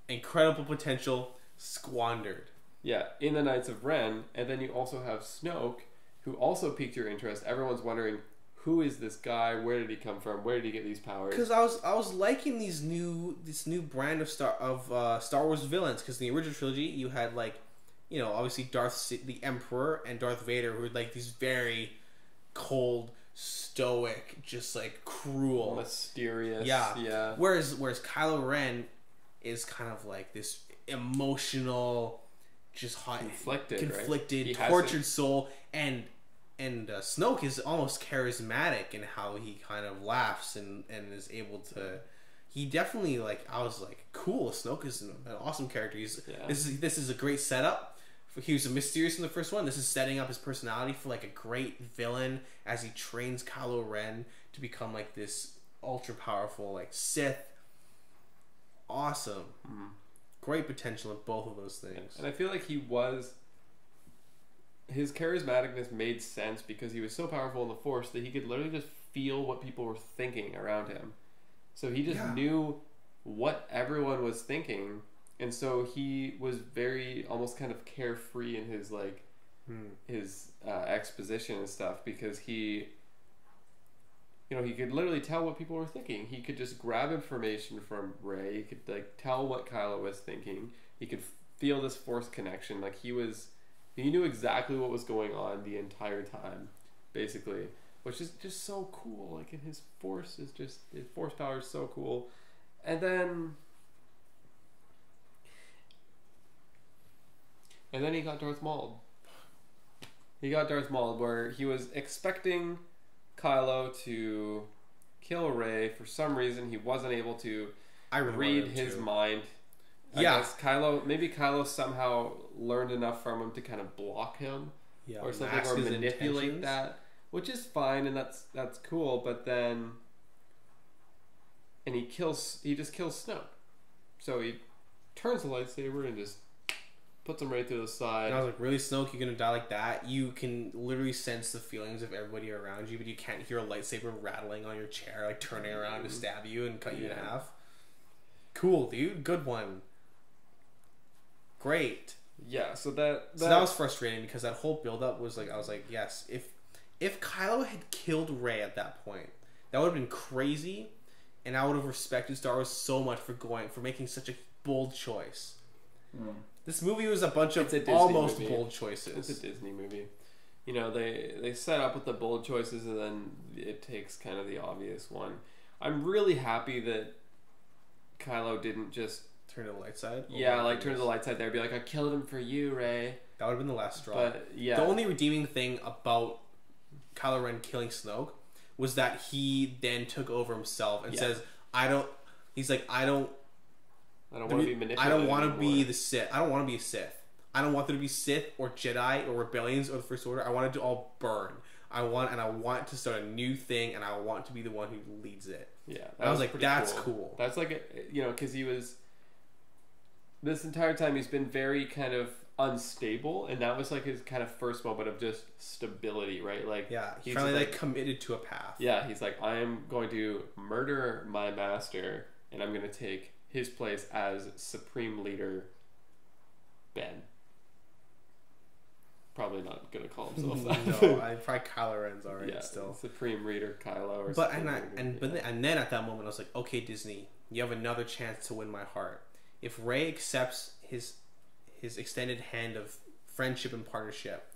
incredible potential squandered. Yeah, in the Knights of Ren, and then you also have Snoke, who also piqued your interest. Everyone's wondering, who is this guy? Where did he come from? Where did he get these powers? Because I was liking this new brand of Star Wars villains. Because in the original trilogy, you had obviously the Emperor and Darth Vader, who were these very cold, stoic, just cruel, mysterious. Yeah. Whereas Kylo Ren is kind of this emotional, just hot, conflicted, tortured soul, and Snoke is almost charismatic in how he kind of laughs and is able to. He definitely I was cool. Snoke is an awesome character. This is a great setup. He was mysterious in the first one. This is setting up his personality for a great villain as he trains Kylo Ren to become this ultra powerful Sith. Awesome. Great potential in both of those things. And I feel his charismaticness made sense because he was so powerful in the Force that he could literally just feel what people were thinking around him. So he just knew what everyone was thinking, and so he was very almost kind of carefree in his his exposition and stuff because he could literally tell what people were thinking. He could just grab information from Rey. He could tell what Kylo was thinking. He could feel this Force connection. He knew exactly what was going on the entire time, basically, which is just so cool. And his Force power is so cool. And then he got Darth Maul. Where he was expecting Kylo to kill Rey. For some reason, he wasn't able to read his mind. I guess Kylo somehow learned enough from him to kind of block him or something, or manipulate that, which is fine, and that's cool. But then, he just kills Snoke. So he turns the lightsaber and just puts him right to the side. And I was like, really, Snoke, you're gonna die like that? You can literally sense the feelings of everybody around you, but you can't hear a lightsaber rattling on your chair, like turning around to stab you and cut you in half. Cool, dude. Good one. Great. Yeah, so that was frustrating because that whole build up was like, I was like, yes, if Kylo had killed Rey at that point, that would have been crazy, and I would have respected Star Wars so much for making such a bold choice. This movie was a bunch of almost bold choices. It's a Disney movie. You know, they set up with the bold choices and then it takes kind of the obvious one. I'm really happy that Kylo didn't just turn to the light side. Yeah, like turn to the light side there. Be like, I killed him for you, Rey. That would have been the last straw. But yeah, the only redeeming thing about Kylo Ren killing Snoke was that he then took over himself and says, I don't want to be manipulated. I don't want to be the Sith. I don't want to be a Sith. I don't want there to be Sith or Jedi or rebellions or the First Order. I want it to all burn. I want to start a new thing, and I want to be the one who leads it. Yeah, I was like, that's cool. That's like, because he was this entire time he's been very kind of unstable, and that was like his kind of first moment of just stability, right? Like, he's finally like committed to a path. Yeah, he's like, I am going to murder my master, and I'm going to take his place as supreme leader, Ben. Probably not gonna call himself that. No, I probably Kylo Ren's already still Supreme Leader Kylo. Or but and then at that moment I was like, okay, Disney, you have another chance to win my heart. If Rey accepts his extended hand of friendship and partnership,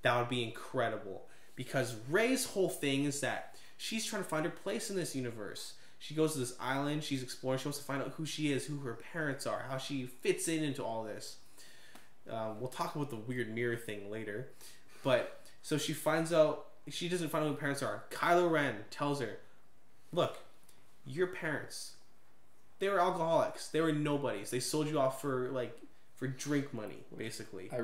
that would be incredible. Because Rey's whole thing is that she's trying to find her place in this universe. She goes to this island, she's exploring, she wants to find out who she is, who her parents are, how she fits into all this. We'll talk about the weird mirror thing later. But, so she finds out, she doesn't find out who her parents are. Kylo Ren tells her, look, your parents, they were alcoholics. They were nobodies. They sold you off for drink money, basically. I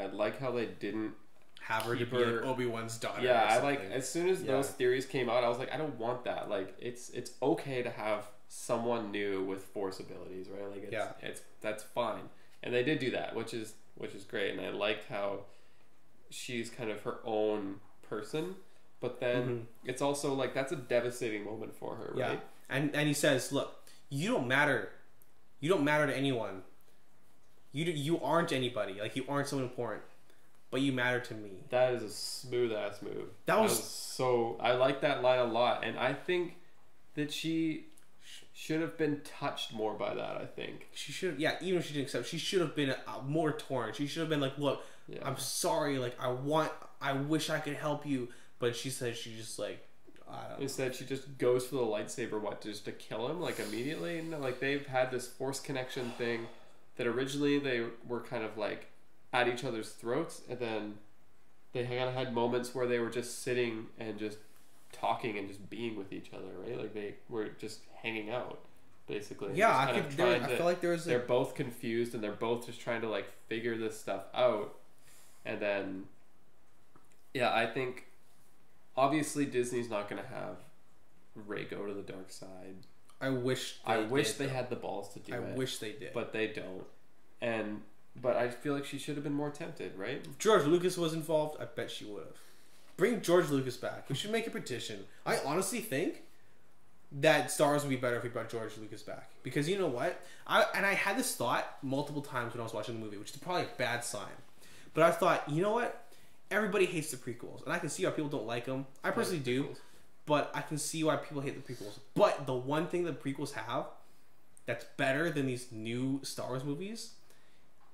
like how they didn't have her to be like Obi-Wan's daughter. Yeah, as soon as those theories came out, I was like, I don't want that. Like, it's okay to have someone new with Force abilities, right? Like, that's fine. And they did do that, which is great. And I liked how she's kind of her own person, but then it's also like that's a devastating moment for her, right? And he says, look, you don't matter to anyone. You aren't anybody. Like, you aren't someone important, but you matter to me. That is a smooth ass move. That was so, I like that line a lot, and I think that she should have been touched more by that. I think she should. Yeah, even if she didn't accept, she should have been more torn. She should have been like, "Look, I'm sorry. Like, I wish I could help you." But she said she just like, I don't know. Instead, she just goes for the lightsaber, just to kill him like immediately. And like they've had this Force connection thing that originally they were kind of like at each other's throats, and then they kind of had moments where they were just sitting and just talking and just being with each other, right? Like they were just hanging out, basically. Yeah, I feel like they're both confused and they're both just trying to like figure this stuff out. And then, I think obviously Disney's not going to have Rey go to the dark side. I wish they had the balls to do it. I wish they did, but they don't. But I feel like she should have been more tempted, right? If George Lucas was involved, I bet she would have. Bring George Lucas back. We should make a petition. I honestly think that Star Wars would be better if we brought George Lucas back. Because you know what? I had this thought multiple times when I was watching the movie, which is probably a bad sign. But I thought, you know what? Everybody hates the prequels. And I can see why people don't like them. I personally do. But I can see why people hate the prequels. But the one thing the prequels have that's better than these new Star Wars movies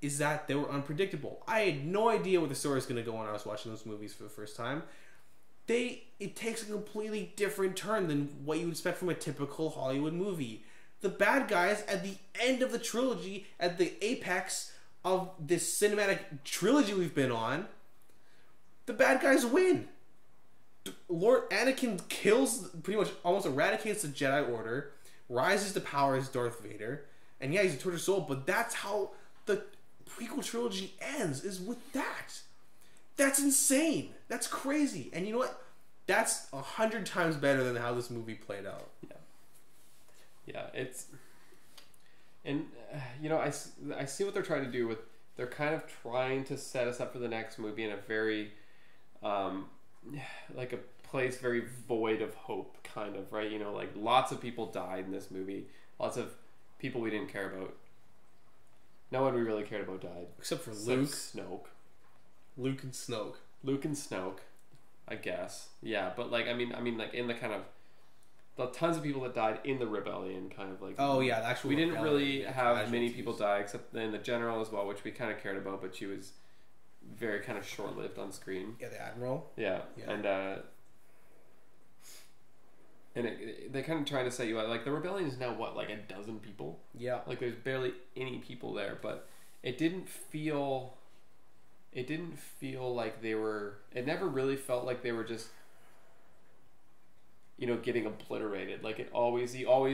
is that they were unpredictable. I had no idea where the story was going to go when I was watching those movies for the first time. It takes a completely different turn than what you would expect from a typical Hollywood movie. The bad guys at the end of the trilogy, at the apex of this cinematic trilogy we've been on, the bad guys win. Lord Anakin kills, pretty much almost eradicates the Jedi Order, rises to power as Darth Vader, and he's a tortured soul, but that's how the prequel trilogy ends, is with that. That's insane. That's crazy. And you know what? That's 100 times better than how this movie played out. Yeah, And you know, I see what they're trying to do with. They're kind of trying to set us up for the next movie in a very, like a place very void of hope, kind of, right? You know, like lots of people died in this movie. Lots of people we didn't care about. No one we really cared about died, except for except Luke, Snoke, Luke and Snoke. Luke and Snoke, I guess. Yeah, but like I mean, like in the kind of the tons of people that died in the rebellion, kind of like. Oh yeah, the actual. We didn't really rebellion, have many people die, except in the general as well, which we kind of cared about, but she was very kind of short-lived on screen. Yeah, the admiral. Yeah, and they kind of trying to set you out. Like the rebellion is now what, like a dozen people? Yeah. Like there's barely any people there, but it didn't feel. It didn't feel like they were. It never really felt like they were just. You know, getting obliterated. Like you always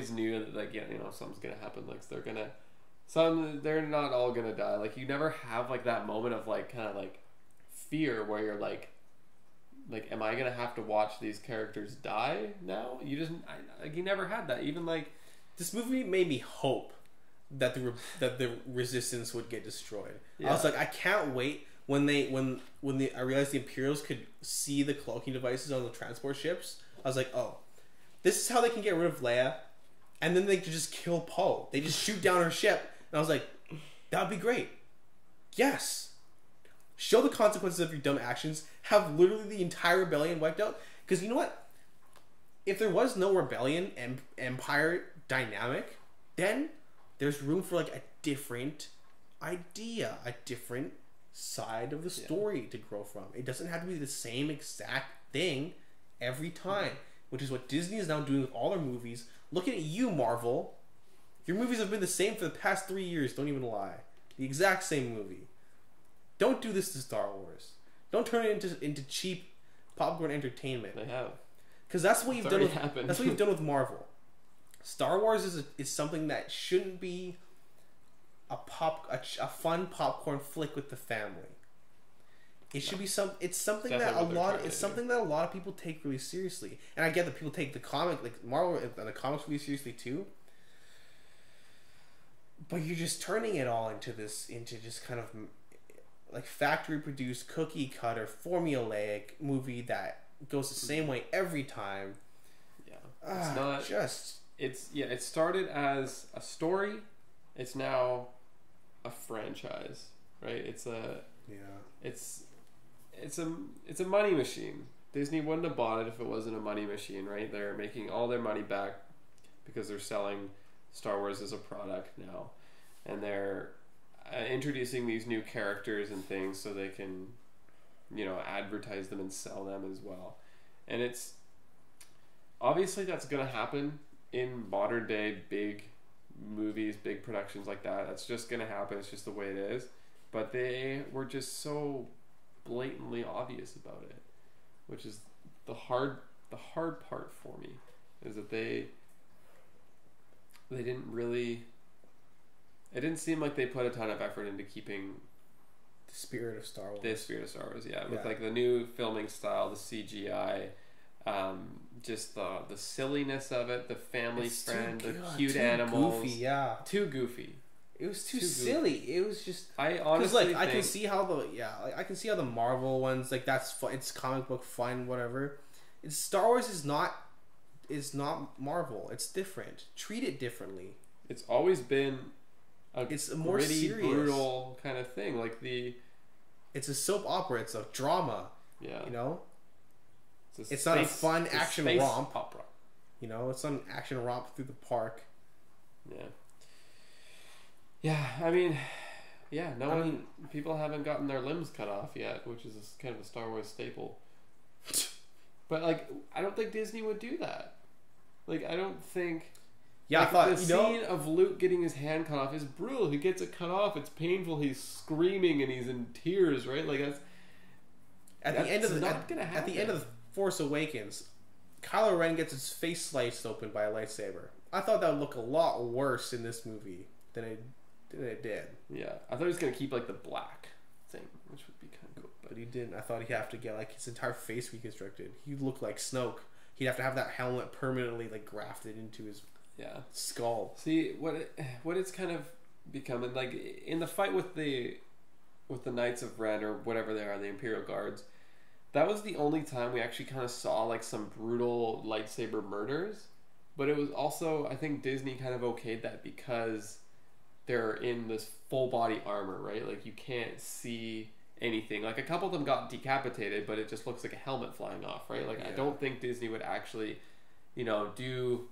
knew that, like, yeah, you know, something's gonna happen. Like they're not all gonna die. Like you never have like that moment of like kind of like fear where you're like, am I gonna have to watch these characters die now? You just like you never had that. Even like this movie made me hope that the resistance would get destroyed. Yeah. I was like, I can't wait when I realized the Imperials could see the cloaking devices on the transport ships. I was like, oh, this is how they can get rid of Leia, and then they could just kill Poe. They just shoot down her ship, and I was like, that would be great. Yes, show the consequences of your dumb actions. Have literally the entire rebellion wiped out. Because you know what? If there was no rebellion and empire dynamic, then there's room for like a different idea, a different side of the story to grow from. It doesn't have to be the same exact thing every time, which is what Disney is now doing with all their movies. Looking at you, Marvel. Your movies have been the same for the past 3 years, don't even lie. The exact same movie. Don't do this to Star Wars. Don't turn it into cheap popcorn entertainment. they have. Because that's what you've done with happened. that's what you've done with Marvel. Star Wars is something that shouldn't be a fun popcorn flick with the family. It should be it's something that a lot of people take really seriously. And I get that people take the comic, like Marvel and the comics, really seriously too. But you're just turning it all into just kind of like factory produced, cookie cutter, formulaic movie that goes the same way every time. Yeah. It's not just it started as a story. It's now a franchise, right? It's a money machine. Disney wouldn't have bought it if it wasn't a money machine, right? They're making all their money back because they're selling Star Wars as a product now, and they're introducing these new characters and things so they can, you know, advertise them and sell them as well. And it's obviously that's going to happen in modern day big movies, big productions like that. That's just going to happen. It's just the way it is. But they were just so blatantly obvious about it, which is the hard part for me, is that they didn't really. It didn't seem like they put a ton of effort into keeping the spirit of Star Wars. With like the new filming style, the CGI, just the silliness of it, the family friend, the cute animals. Goofy, yeah. Too goofy. It was too silly. It was just. I honestly think, I can see how the Marvel ones, like, that's fun. It's comic book fun, whatever. Star Wars is not Marvel. It's different. Treat it differently. It's always been it's a more gritty, serious, brutal kind of thing. Like it's a soap opera. It's a drama. Yeah. You know. It's not a fun action romp. Opera. You know, it's not an action romp through the park. Yeah. Yeah, I mean, people haven't gotten their limbs cut off yet, which is kind of a Star Wars staple. But like, I don't think Disney would do that. Like, I don't think. Yeah, like, I thought the scene of Luke getting his hand cut off is brutal. He gets it cut off. It's painful. He's screaming and he's in tears. Right? Like that's. At the end of the Force Awakens, Kylo Ren gets his face sliced open by a lightsaber. I thought that would look a lot worse in this movie than it did. Yeah, I thought he was gonna keep like the black thing, which would be kind of cool. But he didn't. I thought he'd have to get like his entire face reconstructed. He'd look like Snoke. He'd have to have that helmet permanently like grafted into his Yeah. skull. See what it's kind of becoming like in the fight with the Knights of Ren or whatever they are, the Imperial Guards. That was the only time we actually kind of saw like some brutal lightsaber murders, but it was also, I think Disney kind of okayed that because they're in this full body armor, right? Like you can't see anything. Like a couple of them got decapitated, but it just looks like a helmet flying off, right? Like I don't think Disney would actually, do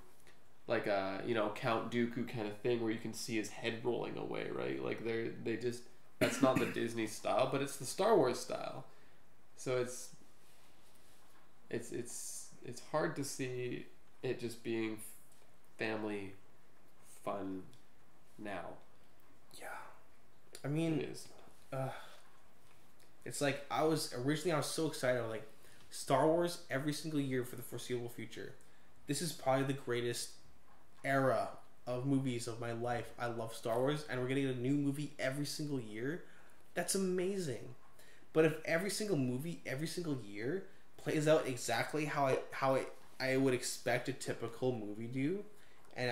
like a Count Dooku kind of thing where you can see his head rolling away, right? Like they just, that's not the Disney style, but it's the Star Wars style. So it's hard to see it just being family fun now. Yeah, I mean, It is. It's like I was so excited. Like Star Wars every single year for the foreseeable future. This is probably the greatest era of movies of my life. I love Star Wars, and we're getting a new movie every single year. That's amazing. But if every single movie every single year plays out exactly how I would expect a typical movie to, and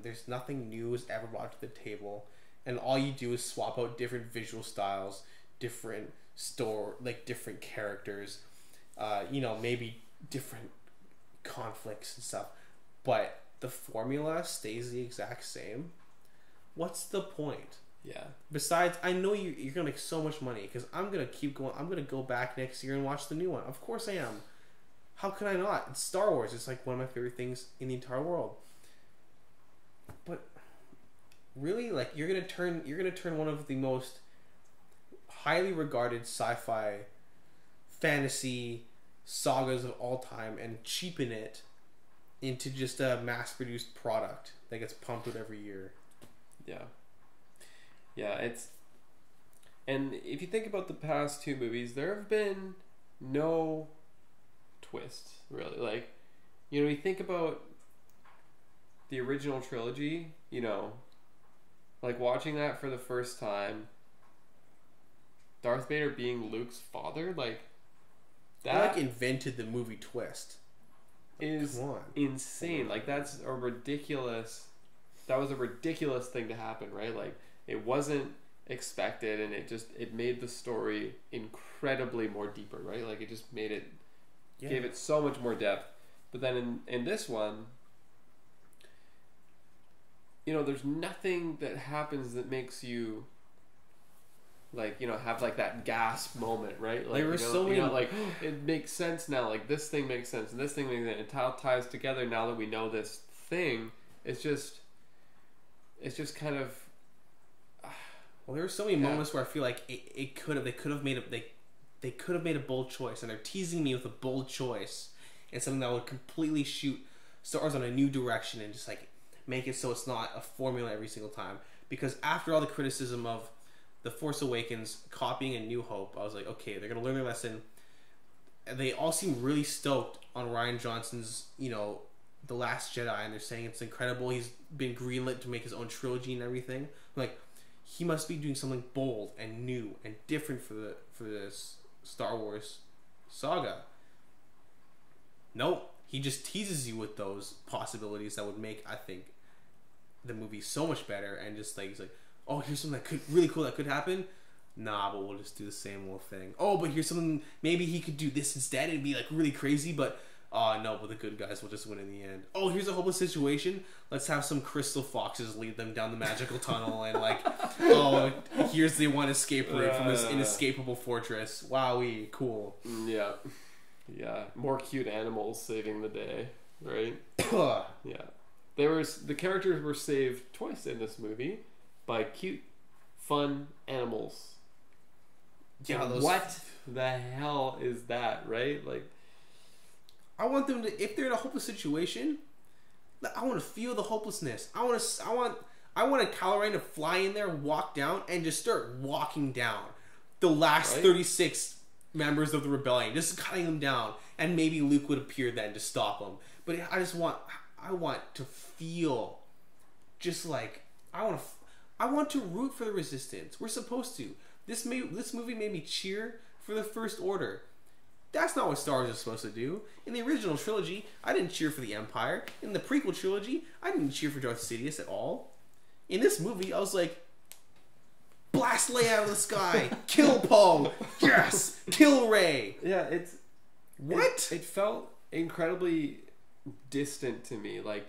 there's nothing new is ever brought to the table, and all you do is swap out different visual styles, different different characters, maybe different conflicts and stuff, but the formula stays the exact same. What's the point? Yeah. Besides, I know you're gonna make so much money because I'm gonna keep going. I'm gonna go back next year and watch the new one. Of course I am. How can I not? It's Star Wars. It's like one of my favorite things in the entire world. But really, like you're gonna turn one of the most highly regarded sci-fi fantasy sagas of all time and cheapen it into just a mass-produced product that gets pumped out every year. Yeah. Yeah, and if you think about the past two movies, there have been no twists, really. Like, you think about the original trilogy, like watching that for the first time, Darth Vader being Luke's father, like, that They invented the movie twist. is insane. Like, that was a ridiculous thing to happen, right? Like, it wasn't expected, and it made the story incredibly more deeper, right? Like it just made it, gave it so much more depth. But then in this one, there's nothing that happens that makes you like, have like that gasp moment, right? Like, there were so many, like it makes sense now. Like this thing makes sense, and this thing makes sense. It ties together now that we know this thing. It's just kind of. Well, there were so many moments where I feel like they could have made a bold choice, and they're teasing me with a bold choice and something that would completely shoot Star Wars on a new direction and just like make it so it's not a formula every single time. Because after all the criticism of The Force Awakens copying A New Hope, I was like, okay, they're gonna learn their lesson. And they all seem really stoked on Rian Johnson's, The Last Jedi, and they're saying it's incredible. He's been greenlit to make his own trilogy and everything. Like, he must be doing something bold and new and different for this Star Wars saga. Nope. He just teases you with those possibilities that would make, I think, the movie so much better. And just like, he's like, oh, here's something that could really cool that could happen. Nah, but we'll just do the same old thing. Oh, but here's something, maybe he could do this instead and be like really crazy, but no, but the good guys will just win in the end. Oh, here's a hopeless situation. Let's have some crystal foxes lead them down the magical tunnel, and like, oh, here's the one escape route from this inescapable fortress. Wowee, cool. Yeah. More cute animals saving the day, right? Yeah. The characters were saved twice in this movie by cute, fun animals. Yeah, what the hell is that, right? Like, I want them to, if they're in a hopeless situation, I want to feel the hopelessness. I want Kylo Ren to fly in there, walk down, and just start walking down the last 36 members of the rebellion, just cutting them down, and maybe Luke would appear then to stop them. But I want to feel, just like I want to root for the Resistance. We're supposed to. This movie made me cheer for the First Order. That's not what Star Wars is supposed to do. In the original trilogy, I didn't cheer for the Empire. In the prequel trilogy, I didn't cheer for Darth Sidious at all. In this movie, I was like, blast Leia out of the sky, kill Poe, yes, kill Rey. Yeah, it's what? It felt incredibly distant to me. Like,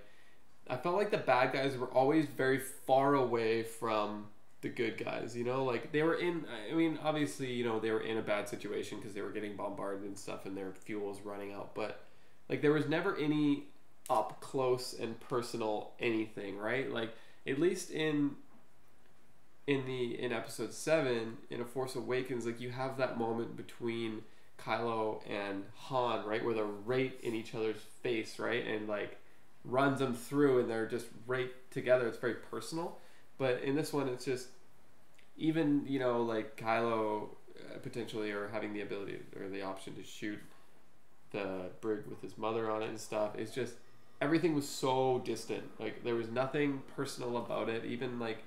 I felt like the bad guys were always very far away from the good guys, you know? Like, they were in, I mean, obviously, you know, they were in a bad situation because they were getting bombarded and stuff and their fuel was running out, but, like, there was never any up close and personal anything, right? Like, at least in episode 7, in A Force Awakens, like, you have that moment between Kylo and Han, right, where they're right in each other's face, right, and, like, runs them through and they're just right together. It's very personal. But in this one, it's just, even, you know, like, Kylo potentially, or having the ability or the option to shoot the brig with his mother on it and stuff, it's just, everything was so distant. Like, there was nothing personal about it, even, like,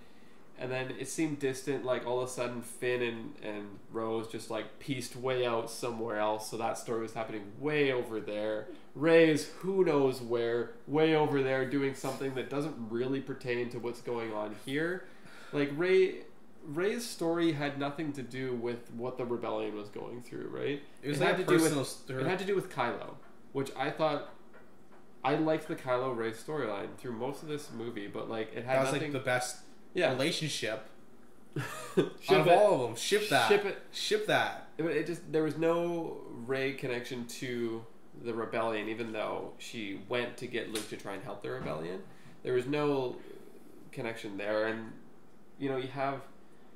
and then it seemed distant, like, all of a sudden Finn and Rose just, like, pieced way out somewhere else, so that story was happening way over there. Rey is who knows where, way over there, doing something that doesn't really pertain to what's going on here. Like, Rey's story had nothing to do with what the rebellion was going through, right? It was like a personal story. It had to do with Kylo, which I thought, I liked the Kylo Rey storyline through most of this movie, but, like, it had that was nothing... like the best relationship Ship out of it. all of them. Ship that. Ship it. Ship that. It just, there was no Rey connection to the rebellion, even though she went to get Luke to try and help the rebellion. There was no connection there, and, you know, you have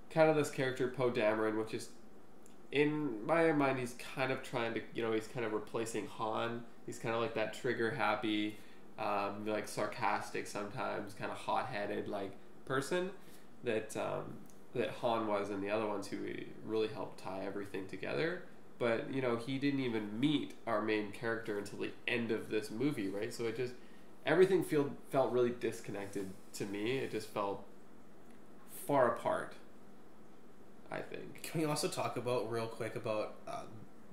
kind of this character Poe Dameron, which is, in my mind, he's kind of trying to, you know, he's kind of replacing Han. He's kind of like that trigger happy, like sarcastic sometimes, kind of hot-headed, like, person that that Han was in the other ones, who really helped tie everything together. But, you know, he didn't even meet our main character until the end of this movie, right? So it just, everything felt really disconnected to me. It just felt far apart, I think. Can we also talk about, real quick, about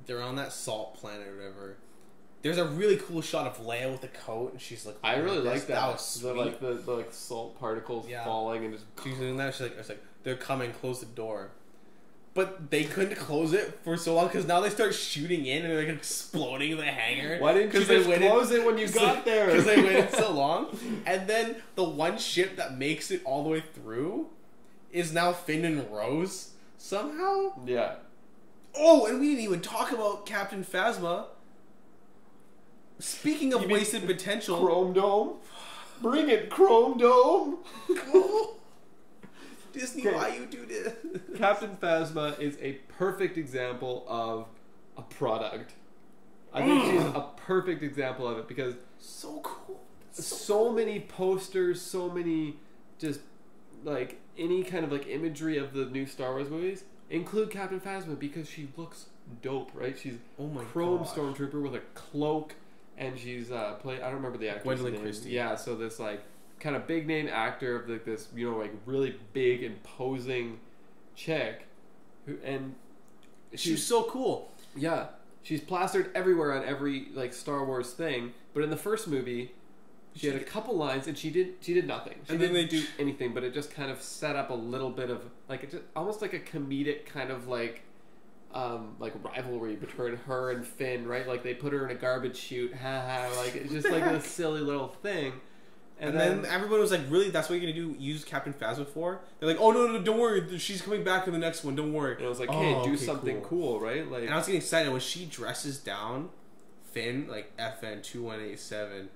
they're on that salt planet or whatever. There's a really cool shot of Leia with the coat, and she's like, I really like that. That was sweet. The like salt particles falling and just. She's doing that. She's like, it's like, they're coming. Close the door. But they couldn't close it for so long because now they start shooting in and they're like exploding the hangar. Why didn't you just close it when you got there? Because they waited so long. And then the one ship that makes it all the way through is now Finn and Rose somehow. Yeah. Oh, and we didn't even talk about Captain Phasma. Speaking of wasted potential, Chrome Dome, bring it, Chrome Dome. Disney, why you do this? Captain Phasma is a perfect example of a product. I think she's a perfect example of it because so cool. So many posters, so many just like any kind of like imagery of the new Star Wars movies include Captain Phasma because she looks dope, right? She's chrome stormtrooper with a cloak. And she's played, I don't remember the actress name. Christie. Yeah, so this like kind of big name actor of like this, you know, like really big imposing chick, and she's so cool. Yeah, she's plastered everywhere on every like Star Wars thing. But in the first movie, she had a couple lines and she did nothing. She didn't do anything, but it just kind of set up a little bit of like it just, almost like a comedic kind of like rivalry between her and Finn, right? Like they put her in a garbage chute, like it's just like this silly little thing. And then everyone was like, really, that's what you're gonna use Captain Phasma for? They're like, oh no, don't worry, she's coming back in the next one, don't worry. And I was like, hey, do something cool, right? Like, and I was getting excited when she dresses down Finn, like FN 2187,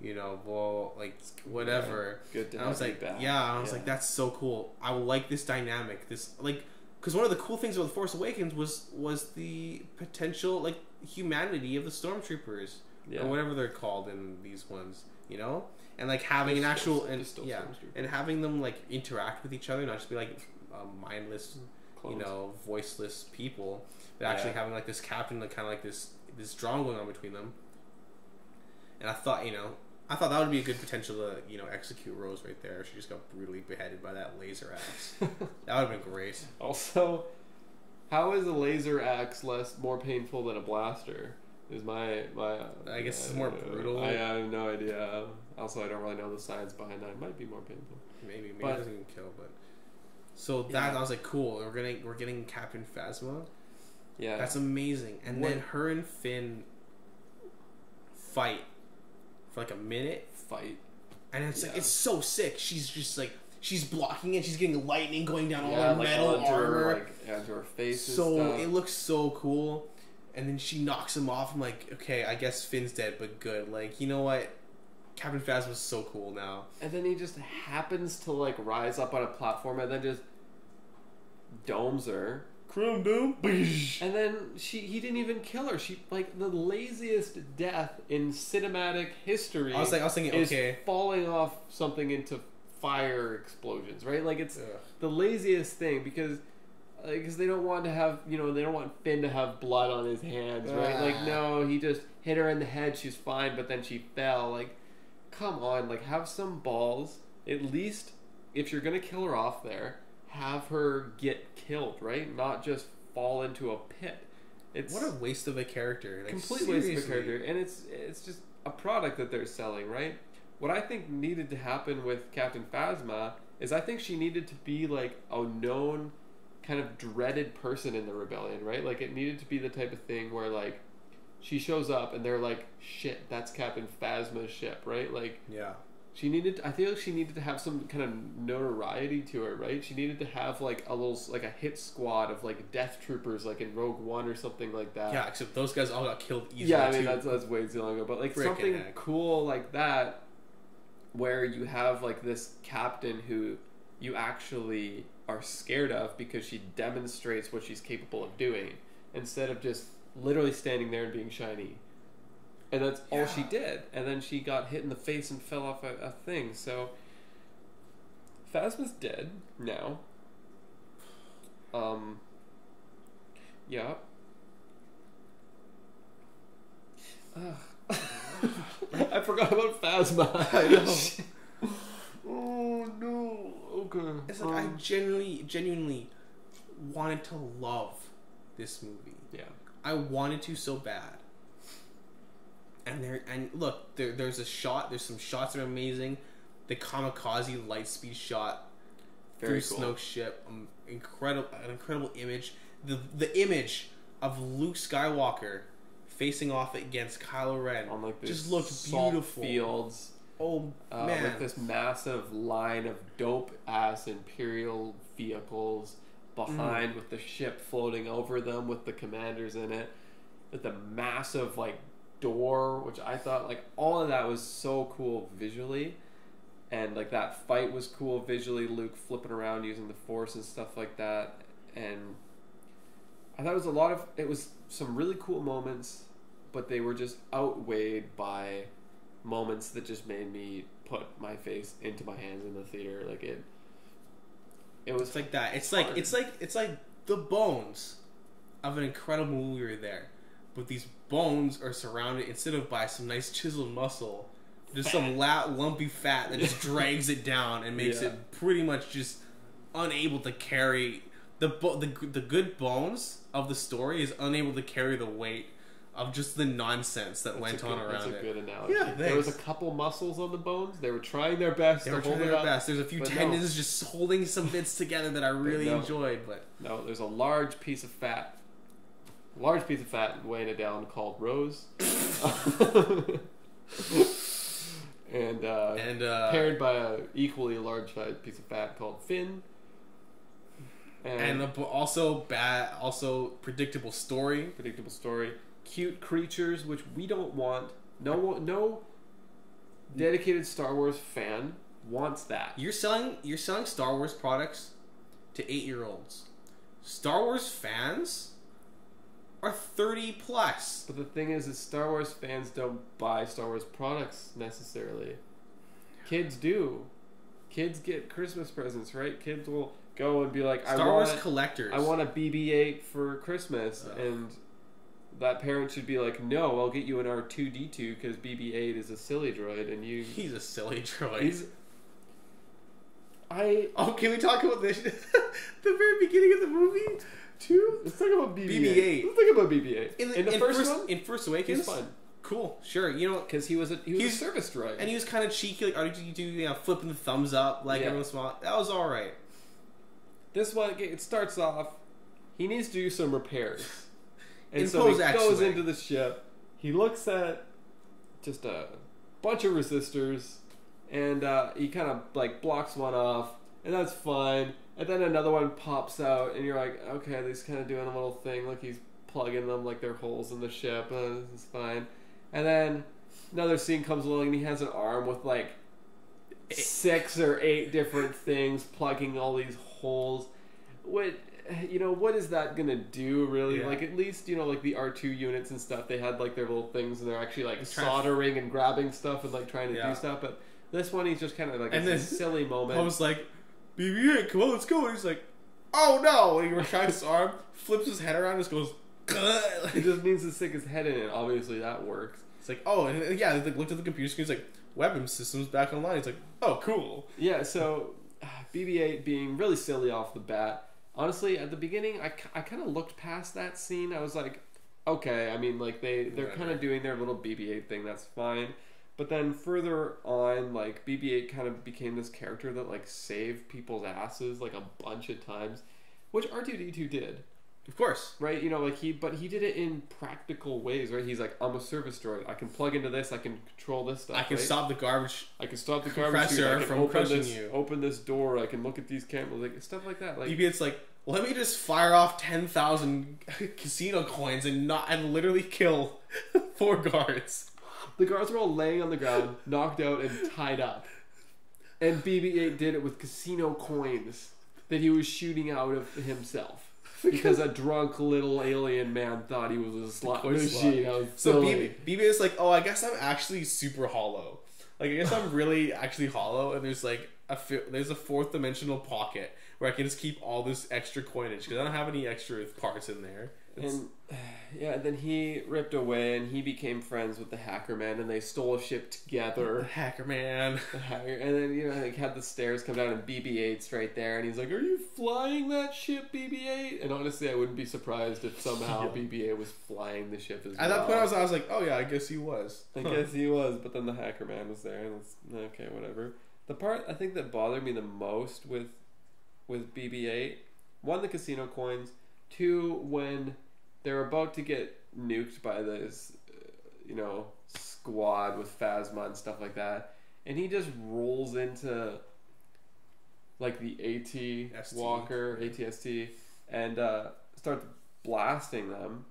you know, well, like whatever. Yeah, good to and I was like, that. I was like, that's so cool. I like this dynamic. This like. Because one of the cool things about The Force Awakens was the potential, like, humanity of the Stormtroopers. Or whatever they're called in these ones, you know? And, like, having an actual... and having them, like, interact with each other, not just be, like, mindless, you know, voiceless people. But actually having, like, this captain, like, kind of like this drama going on between them. And I thought, you know... I thought that would be a good potential to, you know, execute Rose right there. She just got brutally beheaded by that laser axe. That would have been great. Also, How is a laser axe more painful than a blaster? Is my I guess it's more brutal. I have no idea. Also, I don't really know the science behind that. It might be more painful. Maybe it doesn't even kill, but so that I was like, cool. We're getting Captain Phasma. Yeah, that's amazing. And then her and Finn fight for like a minute. And it's like, it's so sick. She's just like, she's blocking it. She's getting lightning going down all her metal armor, onto her face. So it looks so cool. And then she knocks him off. I'm like, okay, I guess Finn's dead, but good. Like, you know what? Captain Phasma's so cool now. And then he just happens to like rise up on a platform and then just domes her. Chrome dome. And then he didn't even kill her. She, like, the laziest death in cinematic history. I was thinking, okay, falling off something into fire explosions, right? Like, it's the laziest thing because they don't want to have, they don't want Finn to have blood on his hands, right? Like, no, he just hit her in the head. She's fine, but then she fell. Like, come on, like, have some balls. At least if you're gonna kill her off there, have her get killed, right? Not just fall into a pit. It's what a waste of a character. Like, complete waste of a character, and it's just a product that they're selling, right? What I think needed to happen with Captain Phasma is I think she needed to be like a known, kind of dreaded person in the rebellion, right? Like, it needed to be the type of thing where like she shows up and they're like, shit, that's Captain Phasma's ship, right? Like, yeah. I feel like she needed to have some kind of notoriety to her, right? She needed to have like a hit squad of like death troopers, like in Rogue One or something like that. Yeah, except those guys all got killed easily. Yeah, I mean that's way too long ago, but like something heck. cool like that, where you have like this captain who you actually are scared of because she demonstrates what she's capable of doing, instead of just literally standing there and being shiny. And that's all she did. And then she got hit in the face and fell off a thing. So Phasma's dead now. Yeah. I forgot about Phasma. I know. Oh no. Okay. It's like I genuinely wanted to love this movie. Yeah. I wanted to so bad. And look, there's some shots that are amazing. The kamikaze light speed shot through cool. Snoke's ship, an incredible image. The image of Luke Skywalker facing off against Kylo Ren on like just looked salt beautiful. Fields. Oh man, with this massive line of dope ass Imperial vehicles behind, with the ship floating over them with the commanders in it, with the massive like door, which I thought like all of that was so cool visually, and like that fight was cool visually, Luke flipping around using the Force and stuff like that, and I thought it was some really cool moments, but they were just outweighed by moments that just made me put my face into my hands in the theater. Like it was like that. It's like the bones of an incredible movie are there. But these bones are surrounded, instead of by some nice chiseled muscle, just some lumpy fat that just drags it down and makes it pretty much just unable to carry the good bones of the story is unable to carry the weight of just the nonsense that went on around it. That's a good analogy. Yeah, there was a couple muscles on the bones. They were trying their best to hold it up. There's a few tendons just holding some bits together that I really enjoyed. But no, there's a large piece of fat weighing it down called Rose. and paired by an equally large piece of fat called Finn. And also predictable story. Cute creatures, which we don't want. No dedicated Star Wars fan wants that. You're selling Star Wars products to 8-year-olds. Star Wars fans are 30 plus. But the thing is Star Wars fans don't buy Star Wars products necessarily. Kids do. Kids get Christmas presents, right? Kids will go and be like, Star Wars collectors. I want a BB-8 for Christmas, and that parent should be like, no, I'll get you an R2-D2 because BB-8 is a silly droid, and you. He's a silly droid. Can we talk about this? The very beginning of the movie, 2? Let's talk about BB-8. BB-8. Let's talk about BB-8. In the first one? In Force Awakens? He's fun. Cool, sure. You know, because he was a service droid. And he was kind of cheeky, like R2-D2, flipping the thumbs up, like every once in a while. That was alright. This one, it starts off, he needs to do some repairs. And In so he pose, goes actually. into the ship, he looks at just a bunch of resistors, and he kind of like blocks one off, and that's fine. And then another one pops out, and you're like, okay, he's kind of doing a little thing, like he's plugging them like they're holes in the ship. This is fine. And then another scene comes along, and he has an arm with like 6 or 8 different things plugging all these holes. What is that gonna do, really? Yeah. Like, at least, like the R2 units and stuff, they had like their little things, and they're actually like soldering and grabbing stuff and like trying to do stuff. But this one, he's just kind of like, it's a silly moment. I was like, BB-8, come on, let's go. And he's like, oh no! And he retracts his arm, flips his head around, and just goes, it just means to stick his head in it. Obviously, that works. It's like, oh, and yeah, he looked at the computer screen, he's like, weapon systems back online. He's like, oh, cool. Yeah, so BB-8 being really silly off the bat. Honestly, at the beginning, I kind of looked past that scene. I was like, okay, I mean, like, they're kind of doing their little BB-8 thing, that's fine. But then further on, like, BB-8 kind of became this character that, like, saved people's asses, like, a bunch of times. Which R2-D2 did. Of course. Right? But he did it in practical ways, right? He's like, I'm a service droid. I can plug into this. I can control this stuff. I can stop the garbage. I can stop the garbage chute. I can from crushing you. Open this door. I can look at these cameras. Like, stuff like that. Like, BB-8's like, let me just fire off 10,000 casino coins and literally kill 4 guards. The guards were all laying on the ground, knocked out and tied up. And BB-8 did it with casino coins that he was shooting out of himself. Because a drunk little alien man thought he was a slot machine. So BB is like, oh, I guess I'm actually super hollow. Like, I guess I'm really actually hollow, and there's like there's a 4th dimensional pocket where I can just keep all this extra coinage because I don't have any extra parts in there. Then he ripped away, and he became friends with the Hacker Man, and they stole a ship together. The Hacker Man. And then, like, had the stairs come down, and BB-8's right there, and he's like, are you flying that ship, BB-8? And honestly, I wouldn't be surprised if somehow BB-8 was flying the ship as well. At that point, I was like, oh yeah, I guess he was. I guess he was, but then the Hacker Man was there, and it's, okay, whatever. The part, I think, that bothered me the most with BB-8, 1, the casino coins, 2, when they're about to get nuked by this, squad with Phasma and stuff like that, and he just rolls into, like, the ATST, and starts blasting them,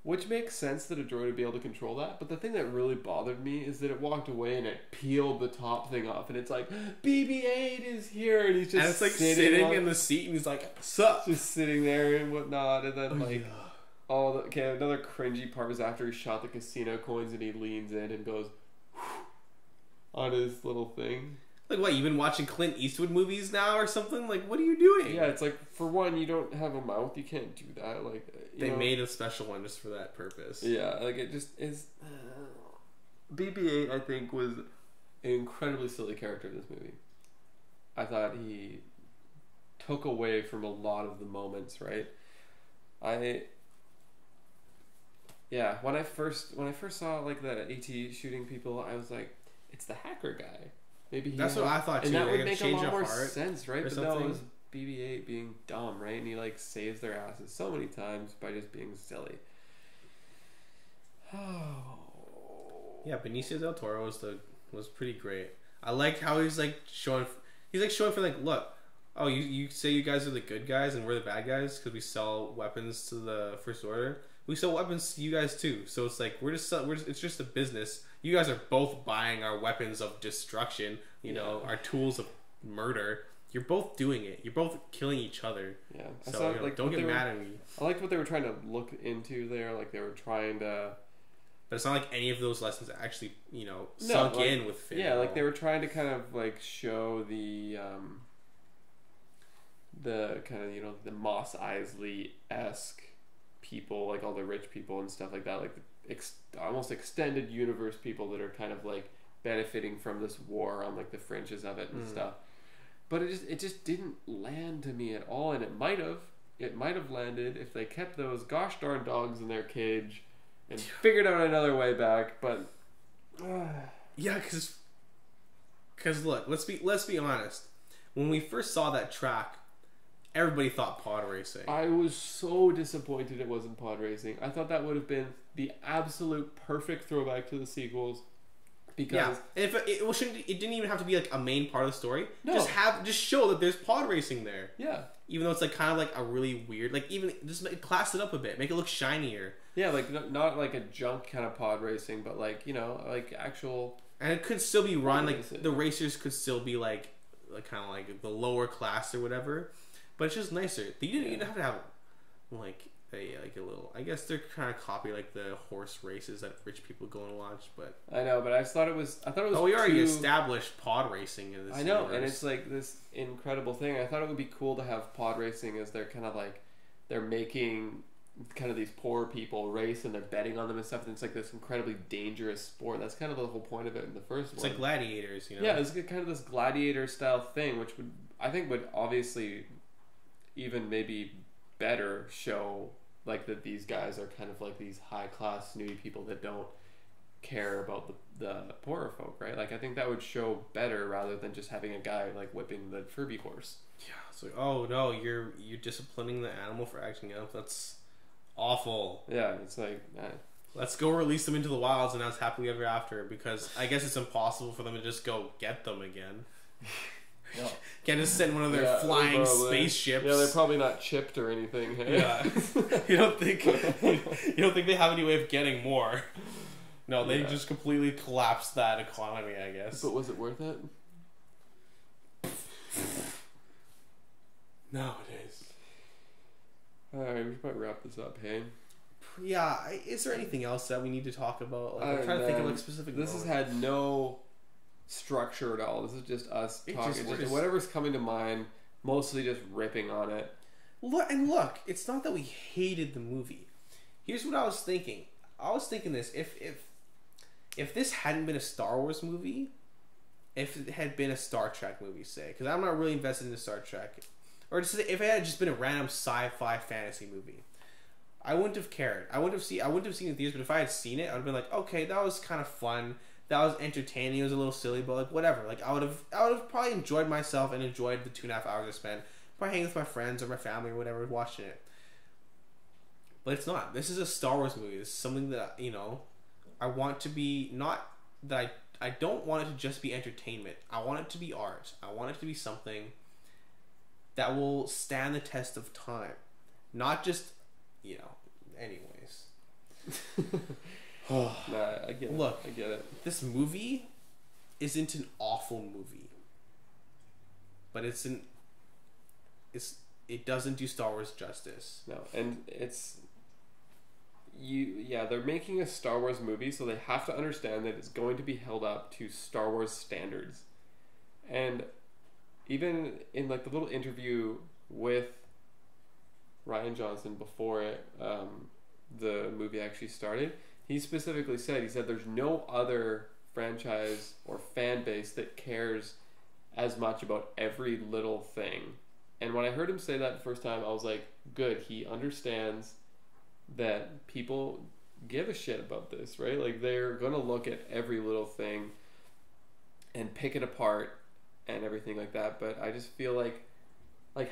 which makes sense that a droid would be able to control that, but the thing that really bothered me is that it walked away and it peeled the top thing off, and it's like, BB-8 is here, and he's just and it's like sitting in the seat, and he's like, sup? Just sitting there and whatnot, and then, another cringy part was after he shot the casino coins and he leans in and goes on his little thing. Like, what, you've been watching Clint Eastwood movies now or something? Like, what are you doing? Yeah, it's like, for one, you don't have a mouth, you can't do that. Like, they made a special one just for that purpose. Yeah, like, it just is. BB-8, I think, was an incredibly silly character in this movie. I thought he took away from a lot of the moments, right? When I first saw, like, the AT shooting people, I was like, it's the hacker guy. Maybe that's what I thought too. And that would make a lot more sense, right? But something. no, it was BB-8 being dumb, right? And he, like, saves their asses so many times by just being silly. Yeah, Benicio del Toro was pretty great. I liked how he's showing for like, look, oh, you say you guys are the good guys and we're the bad guys because we sell weapons to the First Order. We sell weapons to you guys too. So it's like it's just a business. You guys are both buying our weapons of destruction. Our tools of murder. You're both doing it. You're both killing each other. Yeah. So don't get mad at me. I liked what they were trying to look into there. Like, they were trying to. But it's not like any of those lessons actually, sunk in with Finn. Yeah, like, they were trying to kind of, like, show the kind of, the Mos Eisley-esque people, like all the rich people and stuff like that, like almost extended universe people that are kind of, like, benefiting from this war on, like, the fringes of it and stuff. But it just didn't land to me at all, and it might have. it might have landed if they kept those gosh darn dogs in their cage and figured out another way back. But yeah, because look, let's be honest. When we first saw that track, everybody thought pod racing. I was so disappointed it wasn't pod racing. I thought that would have been the absolute perfect throwback to the sequels. Because if it didn't even have to be like a main part of the story. No. Just show that there's pod racing there. Yeah. Even though it's like kind of like a really weird, like even just class it up a bit, make it look shinier. Yeah, like not like a junk kind of pod racing, but like, you know, like actual. And it could still be run like the racers could still be like kind of like the lower class or whatever, but it's just nicer. You didn't have to have like a little. I guess they're kind of copy like the horse races that rich people go and watch, but I know, but I thought it was. Oh, we already established pod racing in this. I know, universe. and it's like this incredible thing. I thought it would be cool to have pod racing as they're kind of like they're making kind of these poor people race and they're betting on them and stuff. And it's like this incredibly dangerous sport. That's kind of the whole point of it in the first one. It's like gladiators, you know. Yeah, it's kind of this gladiator style thing, which would obviously even maybe better show like that these guys are kind of like these high class snooty people that don't care about the poorer folk, right? Like I think that would show better rather than just having a guy like whipping the Furby horse. Yeah, it's like, oh no, you're disciplining the animal for acting out. That's awful. Yeah, it's like let's go release them into the wilds and now it's happily ever after, because I guess it's impossible for them to just go get them again. No. Can't just send one of their flying spaceships. Yeah, they're probably not chipped or anything. Hey? Yeah, you don't think they have any way of getting more? No, they just completely collapsed that economy, I guess. But was it worth it? Nowadays. Alright, we should probably wrap this up, hey? Yeah, is there anything else that we need to talk about? Like, I'm trying to think of like specific. This has had no structure at all. This is just us talking. Just whatever's coming to mind, mostly just ripping on it. Look, it's not that we hated the movie. Here's what I was thinking. I was thinking this: if this hadn't been a Star Wars movie, if it had been a Star Trek movie, say, because I'm not really invested in Star Trek, or just if it had just been a random sci-fi fantasy movie, I wouldn't have cared. I wouldn't have seen it in theaters. But if I had seen it, I would have been like, okay, that was kind of fun. That was entertaining. It was a little silly, but like whatever. Like I would have probably enjoyed myself and enjoyed the 2.5 hours I spent by hanging with my friends or my family or whatever watching it. But it's not. This is a Star Wars movie. This is something that I want to be not that I don't want it to just be entertainment. I want it to be art. I want it to be something that will stand the test of time, not just anyways. Nah, I get it. Look, I get it. This movie isn't an awful movie, but it doesn't do Star Wars justice. No, and they're making a Star Wars movie, so they have to understand that it's going to be held up to Star Wars standards. And even in like the little interview with Rian Johnson before the movie actually started, he specifically said, there's no other franchise or fan base that cares as much about every little thing. And when I heard him say that the first time, I was like, good, he understands that people give a shit about this, right? Like they're going to look at every little thing and pick it apart and everything like that. But I just feel like